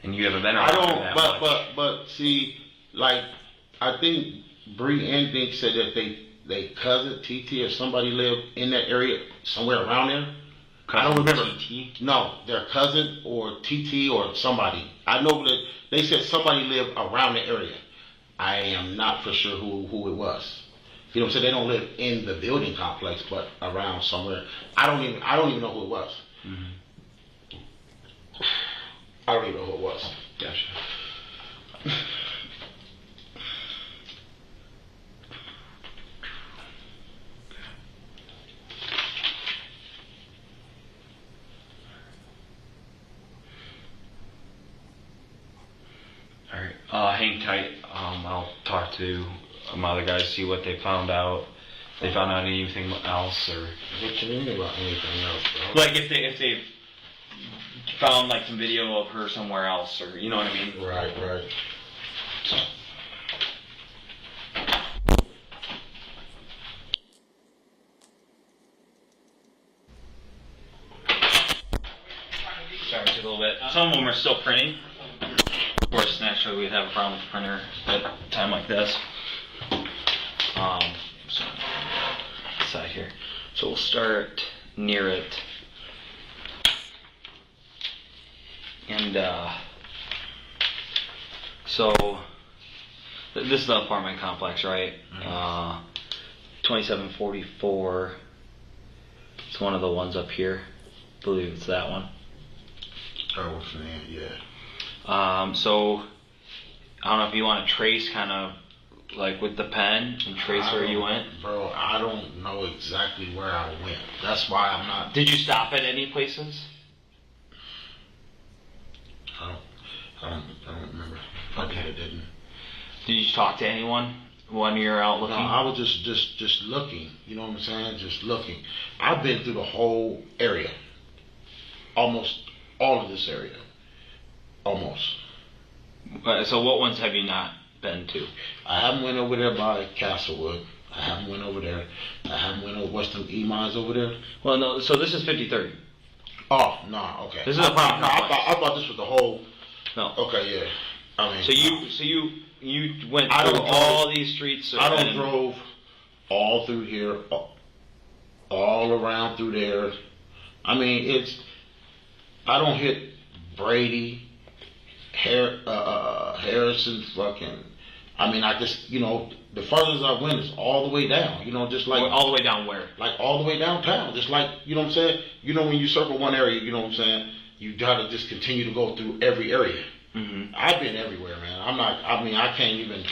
and you haven't been around that much. But see, like, I think Bree and Dink said that they cousin, TT, or somebody lived in that area, somewhere around there. I don't remember. TT? No, their cousin or TT or somebody. I know that they said somebody lived around the area. I am not for sure who it was. You know what I'm saying? They don't live in the building complex, but around somewhere. I don't even know who it was. Mm-hmm. I don't even know who it was. Gotcha. Alright, hang tight. I'll talk to my other guys, see what they found out. If they found out anything else, or What you mean about anything else, bro? like if they found like some video of her somewhere else, or you know what I mean. Right. So. Sorry, it took a little bit. Some of them are still printing. Of course, naturally, we'd have a problem with the printer at a time like this. So, side here. So we'll start near it. And, so, this is the apartment complex, right? 2744. It's one of the ones up here. I believe it's that one. Oh, what's the name? Yeah. So, I don't know if you want to trace kind of like with the pen and trace where you went. Bro, I don't know exactly where I went. That's why I'm not. Did you stop at any places? I don't remember. Okay, I didn't. Did you talk to anyone when you're out looking? No, I was just looking. You know what I'm saying? Just looking. I've been through the whole area. Almost all of this area. Almost. So what ones have you not been to? I haven't went over there by Castlewood. I haven't went over there. I haven't went over Western E-Mines over there. Well, no. So this is 53rd. Oh, no, okay. This is a problem. I thought this was the whole. No. Okay, yeah. I mean. So you went through all these streets. I drove all through here, all around through there. I mean, I don't hit Brady, Harrison, fucking. I mean, I just, the furthest I went is all the way down. Just like all the way down where? Like all the way downtown. Just like, you know what I'm saying? When you circle one area, you know what I'm saying? You gotta just continue to go through every area. Mm-hmm. I've been everywhere, man. I can't even.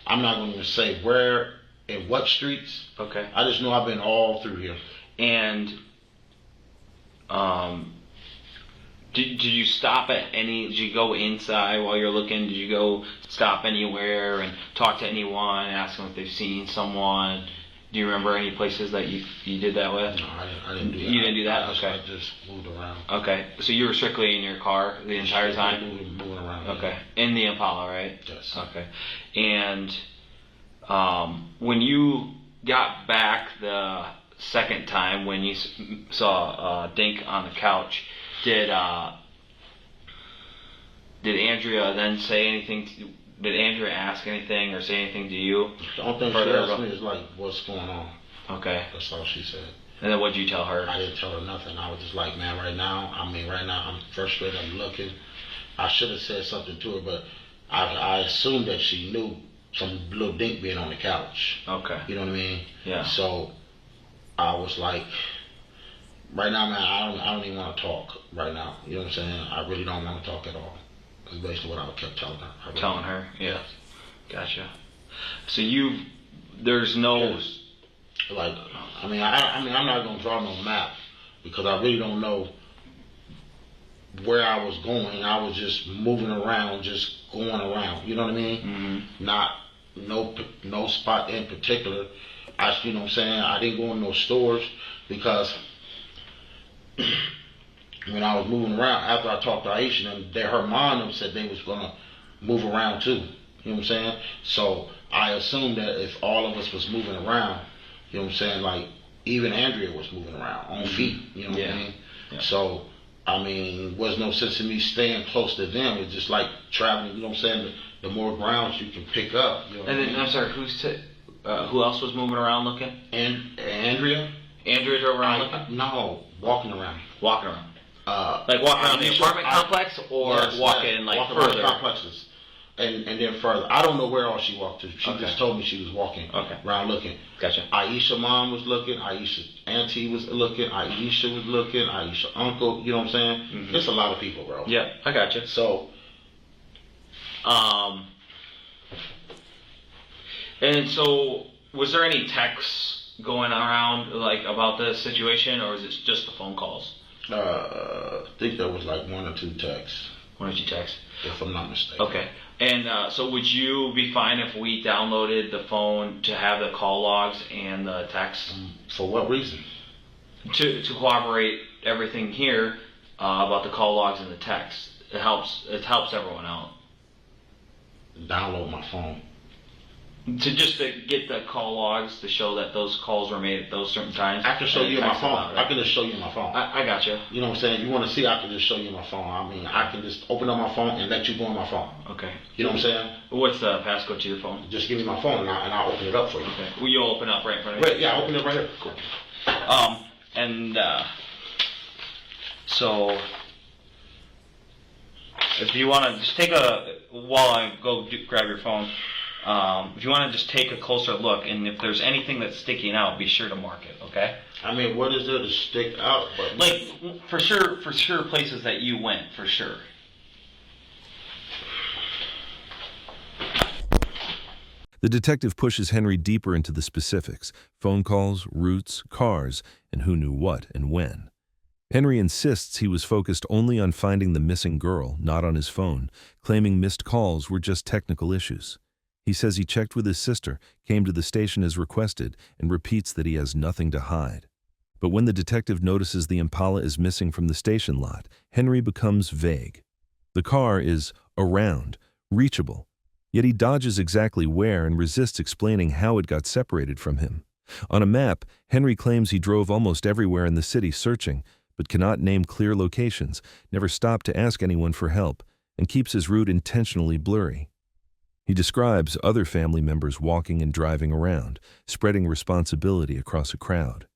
I'm not going to say where and what streets. Okay. I just know I've been all through here. And did you stop at any? Did you go inside while you're looking? Did you go stop anywhere and talk to anyone, ask them if they've seen someone? Do you remember any places that you did that with? No, I didn't do that. You didn't do that? Okay. I just moved around. Okay, so you were strictly in your car the entire time? Moving around. Okay, in the Impala, right? Yes. Okay, and when you got back the second time, when you saw Dink on the couch, did Andrea then say anything? Did Andrea ask anything or say anything to you? The only thing she asked me is like, "What's going on?" Okay. That's all she said. And then what did you tell her? I didn't tell her nothing. I was just like, man, right now I'm frustrated. I'm looking. I should have said something to her, but I assumed that she knew some little Dink being on the couch. Okay. You know what I mean? Yeah. So I was like, right now, man, I don't even want to talk right now. You know what I'm saying? I really don't want to talk at all. That's basically what I kept telling her. Telling her, yeah. Gotcha. So there's no. Like, I'm not gonna draw no map because I really don't know where I was going. I was just moving around, just going around. You know what I mean? Mm-hmm. Not no spot in particular. You know what I'm saying? I didn't go in no stores because when I was moving around, after I talked to Aisha, and her mom said they was gonna move around too. You know what I'm saying? So I assumed that if all of us was moving around, you know what I'm saying, like even Andrea was moving around on feet. You know what I mean? Yeah. So I mean, was no sense in me staying close to them. It's just like traveling. You know what I'm saying? The more grounds you can pick up. You know and then I'm sorry, who else was moving around looking? And Andrea. Andrea drove around looking? No, walking around. Walking around. Like walking around the apartment complex, or walking further? Around complexes, and then further. I don't know where all she walked to. She just told me she was walking around looking. Gotcha. Aisha mom was looking. Aisha auntie was looking. Aisha was looking. Aisha uncle. You know what I'm saying? Mm-hmm. There's a lot of people, bro. Yeah, I gotcha. So, and so was there any texts going around like about this situation, or is it just the phone calls? I think there was like one or two texts. One or two texts, if I'm not mistaken. Okay. And so would you be fine if we downloaded the phone to have the call logs and the texts? For what reason? To corroborate everything here about the call logs and the text. It helps everyone out. Download my phone. To get the call logs to show that those calls were made at those certain times. I can show you my phone. I can just show you my phone. I gotcha. You know what I'm saying? You want to see? I can just show you my phone. I mean, I can just open up my phone and let you go on my phone. Okay. You know what I'm saying? What's the passcode to the phone? Just give me my phone and I'll open it up for you. Okay. Will you open up right in front of you? Right, yeah, I'll open it right here. Cool. So if you want to just take while I go grab your phone. If you want to just take a closer look, and if there's anything that's sticking out, be sure to mark it, okay? I mean, what is there to stick out? But like, for sure, places that you went, for sure. The detective pushes Henry deeper into the specifics: phone calls, routes, cars, and who knew what and when. Henry insists he was focused only on finding the missing girl, not on his phone, claiming missed calls were just technical issues. He says he checked with his sister, came to the station as requested, and repeats that he has nothing to hide. But when the detective notices the Impala is missing from the station lot, Henry becomes vague. The car is around, reachable, yet he dodges exactly where and resists explaining how it got separated from him. On a map, Henry claims he drove almost everywhere in the city searching, but cannot name clear locations, never stopped to ask anyone for help, and keeps his route intentionally blurry. He describes other family members walking and driving around, spreading responsibility across a crowd.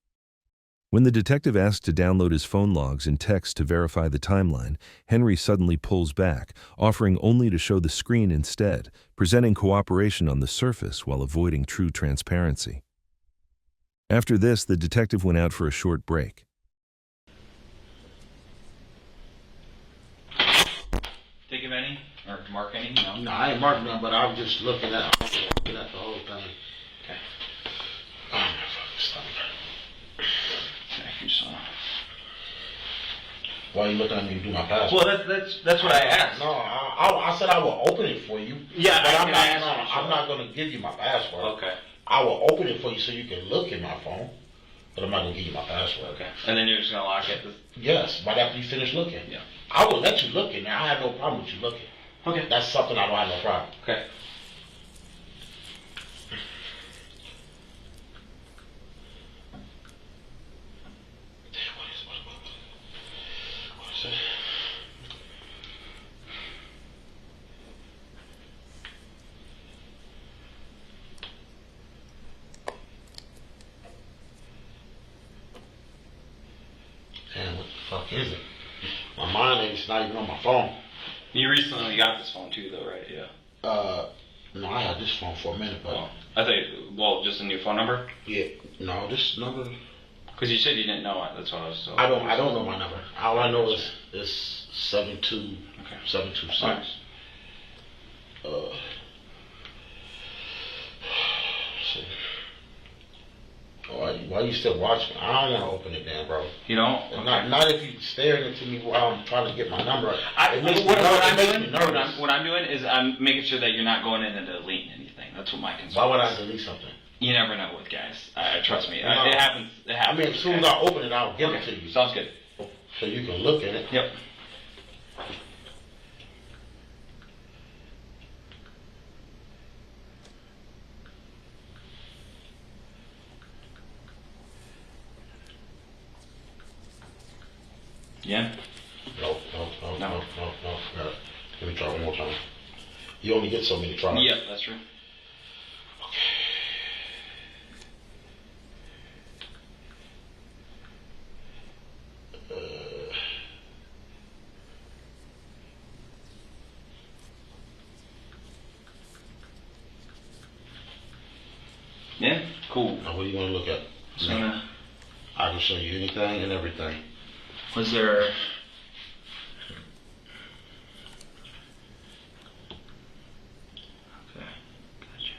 When the detective asks to download his phone logs and text to verify the timeline, Henry suddenly pulls back, offering only to show the screen instead, presenting cooperation on the surface while avoiding true transparency. After this, the detective went out for a short break. Think of any? Or mark any? No, I ain't marking them, but I was just looking at looking at the whole thing. Okay. Oh, my fucking stomach. Thank you, son. Why are you looking at me to do my password? Well, that's what I asked. No, I said I will open it for you. Yeah, but I'm I'm not going to give you my password. Okay. I will open it for you so you can look in my phone, but I'm not going to give you my password. Okay. And then you're just going to lock it? Yes, right after you finish looking. Yeah. I will let you look in there. I have no problem with you looking. Okay. That's something I don't have no problem. Okay. What is it? Damn, what the fuck is it? My mind ain't not even on my phone. You recently got this phone too, though, right? Yeah. No, I had this phone for a minute, but I thought, just a new phone number? yeah, no, this number. Because you said you didn't know it. That's what I was told. I don't know my number. All I know is 72 Okay. 726. Right. See. Why you still watching? I don't want to open it, then, bro. You don't? Okay. Not if you staring into me while I'm trying to get my number. What I'm doing is I'm making sure that you're not going in and deleting anything. That's what my concern is. Why would I delete something? You never know with guys. Trust me. No. It happens. It I happens. mean, as soon as I open it, I'll give it to you. Sounds good. So you can look at it. Yep. Yeah. No. Let me try one more time. You only get so many tries. Yep, that's true. Yeah, cool. Now, what do you want to look at? I can show you anything and everything. Was there? Okay, gotcha.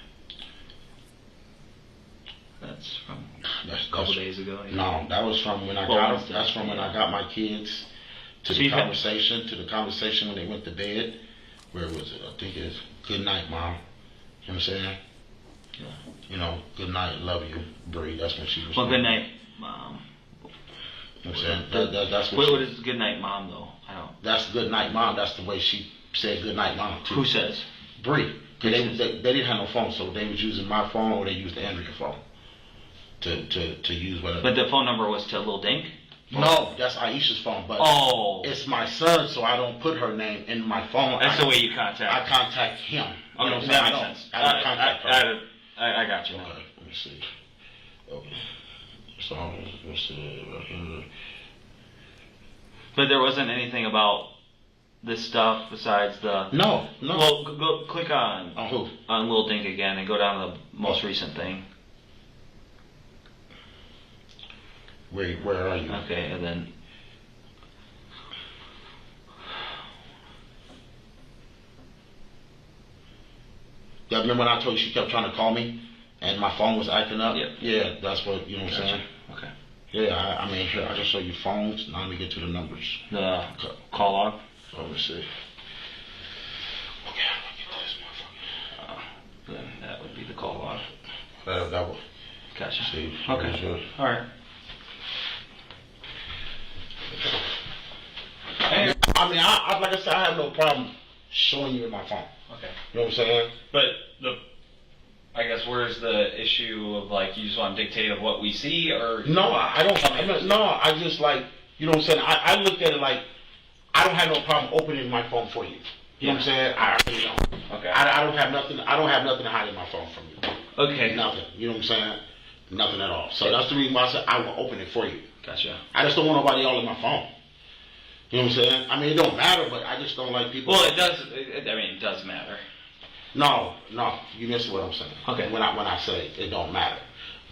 That's from a couple days ago. Yeah. No, that was from when I got. That's from when I got my kids to the conversation. To the conversation when they went to bed. Where was it? I think it's "Good night, Mom." You know what I'm saying? Yeah. You know, "Good night, love you, Bree." That's when she was. Well, good night, Mom. You know what I'm saying? That's what. What is good night, Mom? Though I don't. That's "Good night, Mom." That's the way she said "Good night, Mom" too. Who says? Bree. They didn't have no phone, so they was using my phone or they used the Andrea phone to use whatever. But the phone number was to Lil Dink? No, that's Aisha's phone, but it's my son, so I don't put her name in my phone. That's the way you contact. I contact him. Okay, You know what I'm that saying? makes sense. I don't contact her. I got you. Okay, let me see. Okay. So, let's see right here. But there wasn't anything about this stuff besides the... No. Well, go click on... On who? On Lil Dink again and go down to the most recent thing. Where are you? Okay, and then... Yeah, remember when I told you she kept trying to call me and my phone was acting up? Yep. Yeah, that's what, you know what I'm saying? Okay. Yeah, I mean, here, I can show you phones. Now let me get to the numbers. The call log? Let me see. Okay, how do I get to this motherfucker? Then that would be the call log. That would. Gotcha. See, Okay. All right. Hey. I mean, I like I said, I have no problem showing you in my phone. Okay. You know what I'm saying? But I guess where's the issue of like you just want to dictate of what we see or No, I don't. No, I just like, you know what I'm saying. I look at it like I don't have no problem opening my phone for you. You know what I'm saying? I really don't. Okay. I don't have nothing. I don't have nothing to hide in my phone from you. Okay. Nothing. You know what I'm saying? Nothing at all. So that's the reason why I said I will open it for you. Gotcha. I just don't want nobody all in my phone. You know what I'm saying? I mean, it don't matter, but I just don't like people. Well, it does. I mean, it does matter. No, you miss what I'm saying. Okay. When I say it don't matter.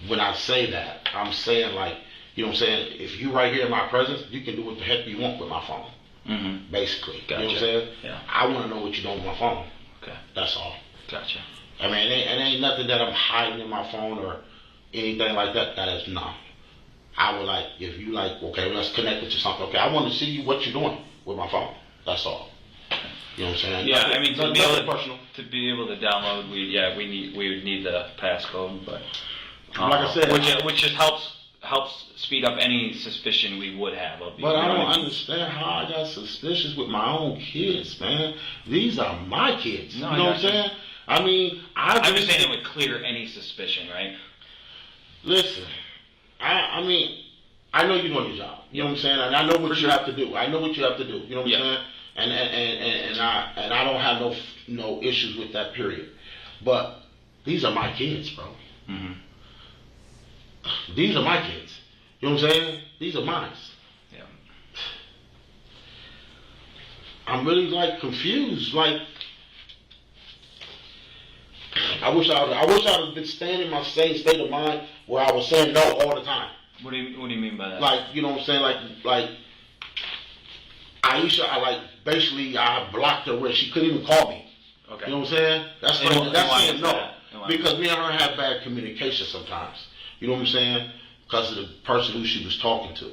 When I say that, I'm saying like, you know what I'm saying? If you right here in my presence, you can do what the heck you want with my phone. Mm-hmm. Basically. Gotcha. You know what I'm saying? Yeah. I want to know what you're doing with my phone. Okay. That's all. Gotcha. I mean, it ain't nothing that I'm hiding in my phone or anything like that. That is not. I would like, if you like, okay, let's connect it to something. Okay, I want to see what you're doing with my phone. That's all. You know what I'm saying? Yeah, nothing, I mean, personal. to be able to download, we would need the passcode, but like I said, which just helps speed up any suspicion we would have of you. But I don't understand how I got suspicious with my own kids, man. These are my kids. No, you know what I'm saying? I mean, I'm just saying it would clear any suspicion, right? Listen, I mean, I know you're doing your job. You know what I'm saying? And I know what you have to do. I know what you have to do. You know what I'm saying? And I don't have no issues with that, period. But these are my kids, bro. Mm-hmm. These are my kids. You know what I'm saying? These are mine. Yeah. I'm really like confused. Like, I wish I would have been staying in my same state of mind where I was saying no all the time. What do you mean by that? Like, you know what I'm saying? Like Aisha, basically I blocked her where she couldn't even call me. Okay. You know what I'm saying? That's saying no. Because me and her have bad communication sometimes. You know what I'm saying? Because of the person who she was talking to.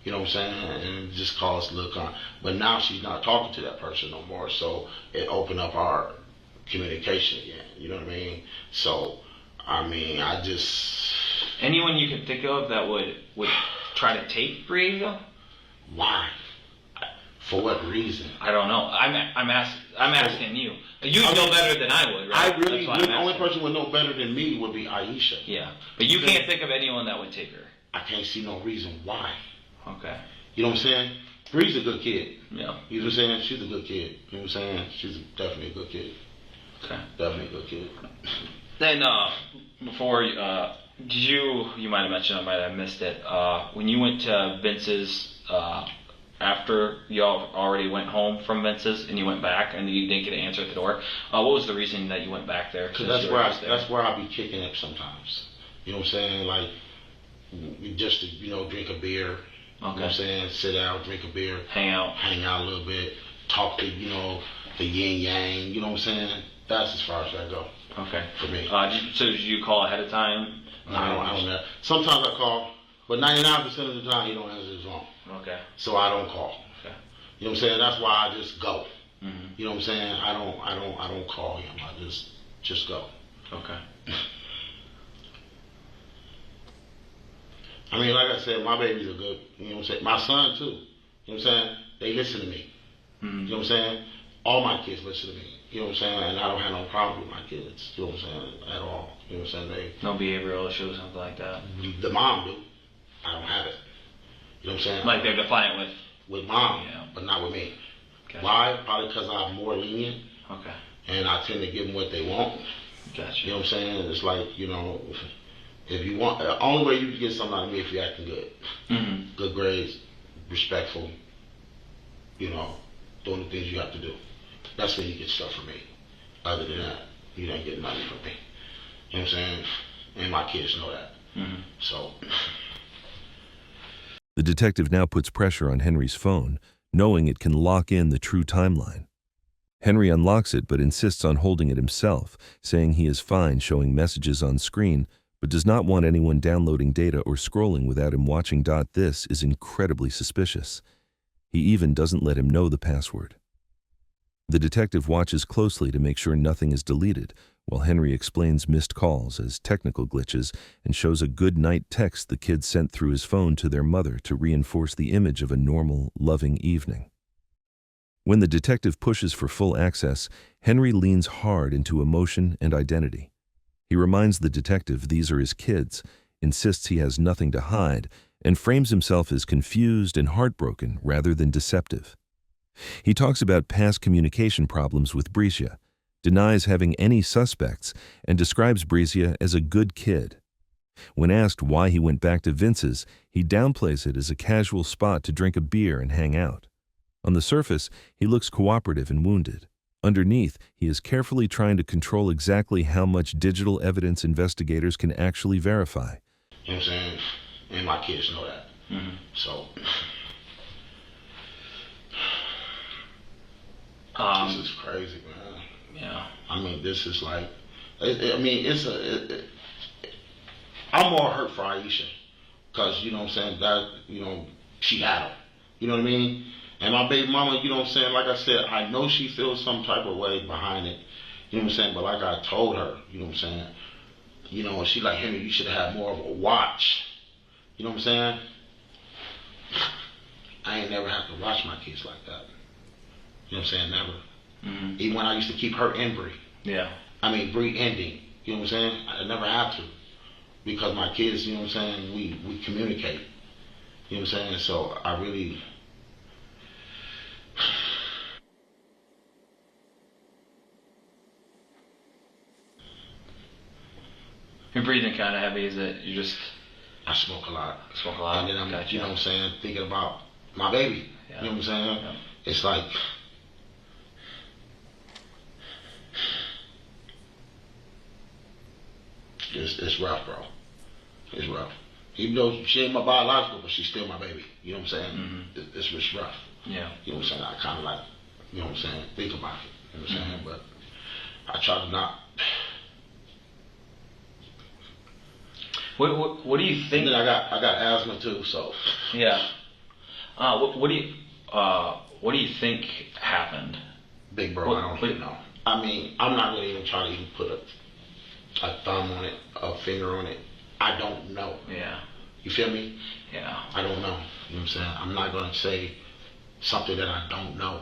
You know what I'm saying? And it just caused a little But now she's not talking to that person no more, so it opened up our communication again. You know what I mean? So, I mean, I just... Anyone you can think of that would try to take Breasia? Why? For what reason? I don't know. I'm asking you. You know better than I would, right? The only person who would know better than me would be Aisha. Yeah. But you can't think of anyone that would take her. I can't see no reason why. Okay. You know what I'm saying? Bree's a good kid. Yeah. You know what I'm saying? She's a good kid. You know what I'm saying? She's definitely a good kid. Okay. Definitely a good kid. Then, before, you might have mentioned, I might have missed it, when you went to Vince's, after y'all already went home from Vince's and you went back and you didn't get an answer at the door, what was the reason that you went back there? Because that's where I be kicking it sometimes. You know what I'm saying? Like, just to, drink a beer. Okay. You know what I'm saying? Sit down, drink a beer. Hang out a little bit. Talk to, the yin yang. You know what I'm saying? That's as far as I go. Okay. For me. So did you call ahead of time? No, I don't know. Sometimes I call, but 99% of the time he don't answer his phone. Okay. So I don't call. Okay. You know what I'm saying? That's why I just go. Mm-hmm. You know what I'm saying? I don't call him. I just go. Okay. I mean, like I said, my babies are good. You know what I'm saying? My son too. You know what I'm saying? They listen to me. Mm-hmm. You know what I'm saying? All my kids listen to me. You know what I'm saying? And I don't have no problem with my kids. You know what I'm saying? At all. You know what I'm saying? No behavioral issues, something like that. The mom do. I don't have it. You know what I'm saying? Like they're defiant with mom, yeah. But not with me. Gotcha. Why? Probably because I'm more lenient. Okay. And I tend to give them what they want. Gotcha. You know what I'm saying? It's like, if you want, the only way you can get something out of me if you're acting good. Mm-hmm. Good grades, respectful, doing the things you have to do. That's when you get stuff from me. Other than that, you ain't getting nothing from me. You know what I'm saying? And my kids know that. Mm-hmm. So. The detective now puts pressure on Henry's phone, knowing it can lock in the true timeline. Henry unlocks it but insists on holding it himself, saying he is fine showing messages on screen, but does not want anyone downloading data or scrolling without him watching. This is incredibly suspicious. He even doesn't let him know the password. The detective watches closely to make sure nothing is deleted, while Henry explains missed calls as technical glitches and shows a good night text the kid sent through his phone to their mother to reinforce the image of a normal, loving evening. When the detective pushes for full access, Henry leans hard into emotion and identity. He reminds the detective these are his kids, insists he has nothing to hide, and frames himself as confused and heartbroken rather than deceptive. He talks about past communication problems with Breasia, denies having any suspects, and describes Breasia as a good kid. When asked why he went back to Vince's, he downplays it as a casual spot to drink a beer and hang out. On the surface, he looks cooperative and wounded. Underneath, he is carefully trying to control exactly how much digital evidence investigators can actually verify. You know what I'm saying? And my kids know that. Mm-hmm. So, this is crazy, man. Yeah. I mean, this is like, I mean, I'm more hurt for Aisha, cause you know what I'm saying, that, you know, she had him. You know what I mean? And my baby mama, you know what I'm saying, like I said, I know she feels some type of way behind it. You know what I'm saying? But like I told her, you know what I'm saying, you know, she like, Henry, you should have had more of a watch. You know what I'm saying? I ain't never have to watch my kids like that. You know what I'm saying? Never. Mm-hmm. Even when I used to keep her and Bree. Yeah. I mean, Bree ending. You know what I'm saying? I never have to. Because my kids, you know what I'm saying, we communicate. You know what I'm saying? So I really... Your breathing kind of heavy, is it? You just... I smoke a lot. Smoke a lot? And then I'm, Gotcha. you know what I'm saying, thinking about my baby. Yeah. You know what I'm saying? Yeah. It's like... It's rough, bro. It's rough. Even though she ain't my biological, but she's still my baby. You know what I'm saying? Mm-hmm. It's rough. Yeah. You know what I'm saying? I kind of like, you know what I'm saying, think about it. You know what I'm saying? Mm-hmm. But I try to not. What do you think? And then I got asthma too, so. Yeah. What do you think happened? Big bro, I don't even know. I mean, I'm not gonna even try to even put a thumb on it, a finger on it. I don't know. Yeah. You feel me? Yeah. I don't know. You know what I'm saying? I'm not gonna say something that I don't know. You know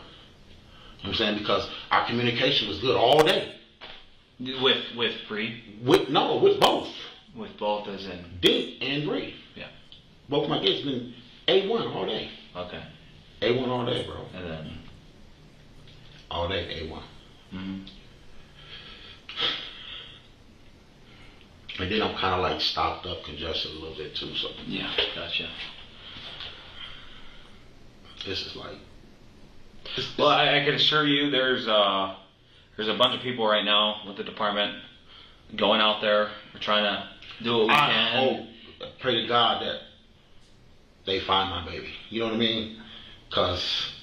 what I'm saying? Because our communication was good all day. With Bree? With both. With both as in? Dink and Bree. Yeah. Both my kids been A1 all day. Okay. A1 all day, bro. And then? All day, A1. Mm-hmm. And then I'm kind of like stopped up, congested a little bit too, so. Yeah, gotcha. This is like. Well, I can assure you there's a bunch of people right now with the department going out there. We're trying to do what we I can. hope, pray to God that they find my baby. You know what I mean? Because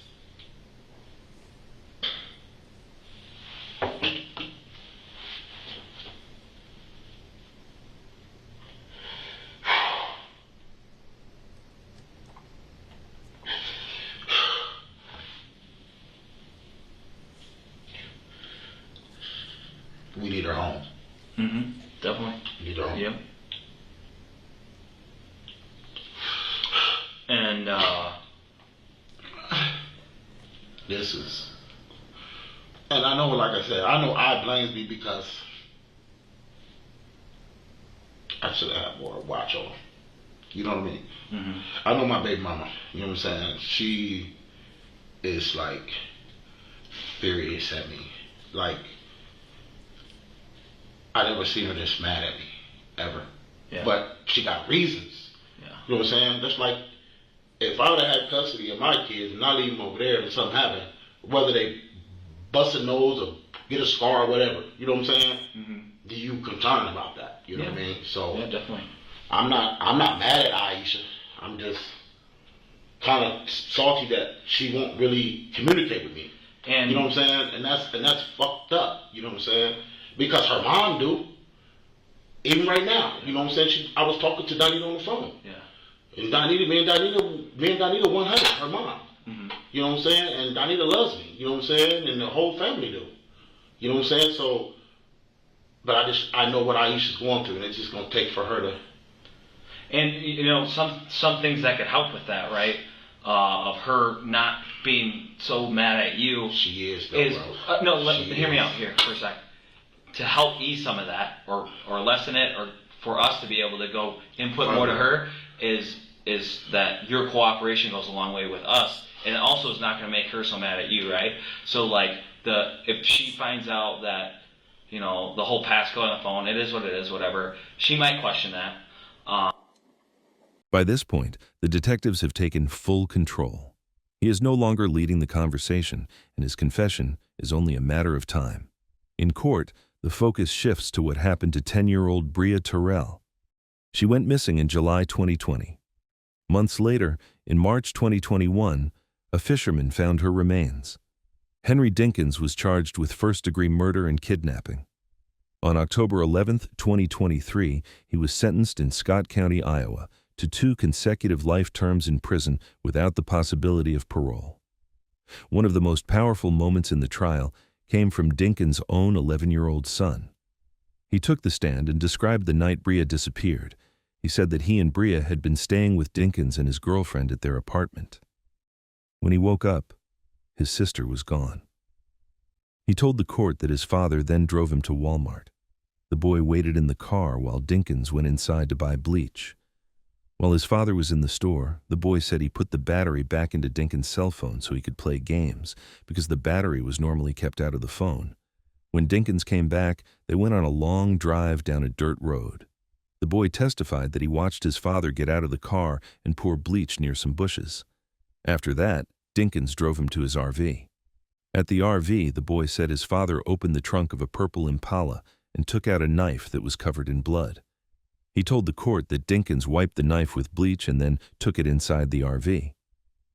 we need her home. Mm-hmm. Definitely. We need her home. Yep. And This is, and I know, like I said, I know I blames me because I should have had more watch on her. You know what I mean? mm-hmm. I know my baby mama. You know what I'm saying? She is like furious at me. Like, I never seen her this mad at me, ever. Yeah. But she got reasons. Yeah. You know what I'm saying? That's like, if I would have had custody of my kids and not leave them over there and something happened, whether they bust a nose or get a scar or whatever, you know what I'm saying? Mm-hmm. Do you concerned about that? You know what I mean? So Yeah, definitely. I'm not mad at Aisha. I'm just kind of salty that she won't really communicate with me. And You know what I'm saying? And that's fucked up. You know what I'm saying? Because her mom do. Even right now, you know what I'm saying? I was talking to Donita on the phone. Yeah. And me and Donita 100, her mom. Mm-hmm. You know what I'm saying? And Donita loves me. You know what I'm saying? And the whole family do. You know what I'm saying? So, but I know what Aisha's going through, and it's just gonna take for her to. And you know, some things that could help with that, right? Of her not being so mad at you. She is, though, bro. No, hear me out here for a sec. To help ease some of that, or lessen it, or for us to be able to go input more to her, is that your cooperation goes a long way with us, and it also is not going to make her so mad at you, right? So like if she finds out that, you know, the whole passcode on the phone, it is what it is, whatever, she might question that. By this point, the detectives have taken full control. He is no longer leading the conversation, and his confession is only a matter of time. In court, the focus shifts to what happened to 10-year-old Breasia Terrell. She went missing in July 2020. Months later, in March 2021, a fisherman found her remains. Henry Dinkins was charged with first-degree murder and kidnapping. On October 11, 2023, he was sentenced in Scott County, Iowa, to 2 consecutive life terms in prison without the possibility of parole. One of the most powerful moments in the trial came from Dinkins' own 11-year-old son. He took the stand and described the night Bresia disappeared. He said that he and Bresia had been staying with Dinkins and his girlfriend at their apartment. When he woke up, his sister was gone. He told the court that his father then drove him to Walmart. The boy waited in the car while Dinkins went inside to buy bleach. While his father was in the store, the boy said he put the battery back into Dinkins' cell phone so he could play games, because the battery was normally kept out of the phone. When Dinkins came back, they went on a long drive down a dirt road. The boy testified that he watched his father get out of the car and pour bleach near some bushes. After that, Dinkins drove him to his RV. At the RV, the boy said his father opened the trunk of a purple Impala and took out a knife that was covered in blood. He told the court that Dinkins wiped the knife with bleach and then took it inside the RV.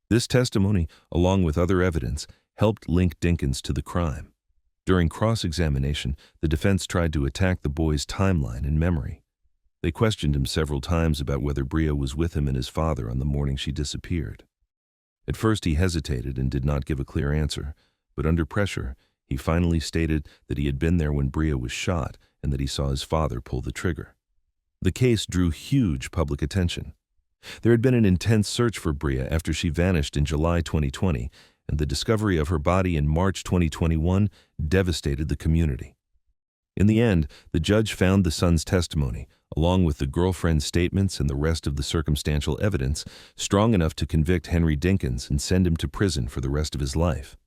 This testimony, along with other evidence, helped link Dinkins to the crime. During cross-examination, the defense tried to attack the boy's timeline and memory. They questioned him several times about whether Bresia was with him and his father on the morning she disappeared. At first he hesitated and did not give a clear answer, but under pressure, he finally stated that he had been there when Bresia was shot and that he saw his father pull the trigger. The case drew huge public attention. There had been an intense search for Bresia after she vanished in July 2020, and the discovery of her body in March 2021 devastated the community. In the end, the judge found the son's testimony, along with the girlfriend's statements and the rest of the circumstantial evidence, strong enough to convict Henry Dinkins and send him to prison for the rest of his life.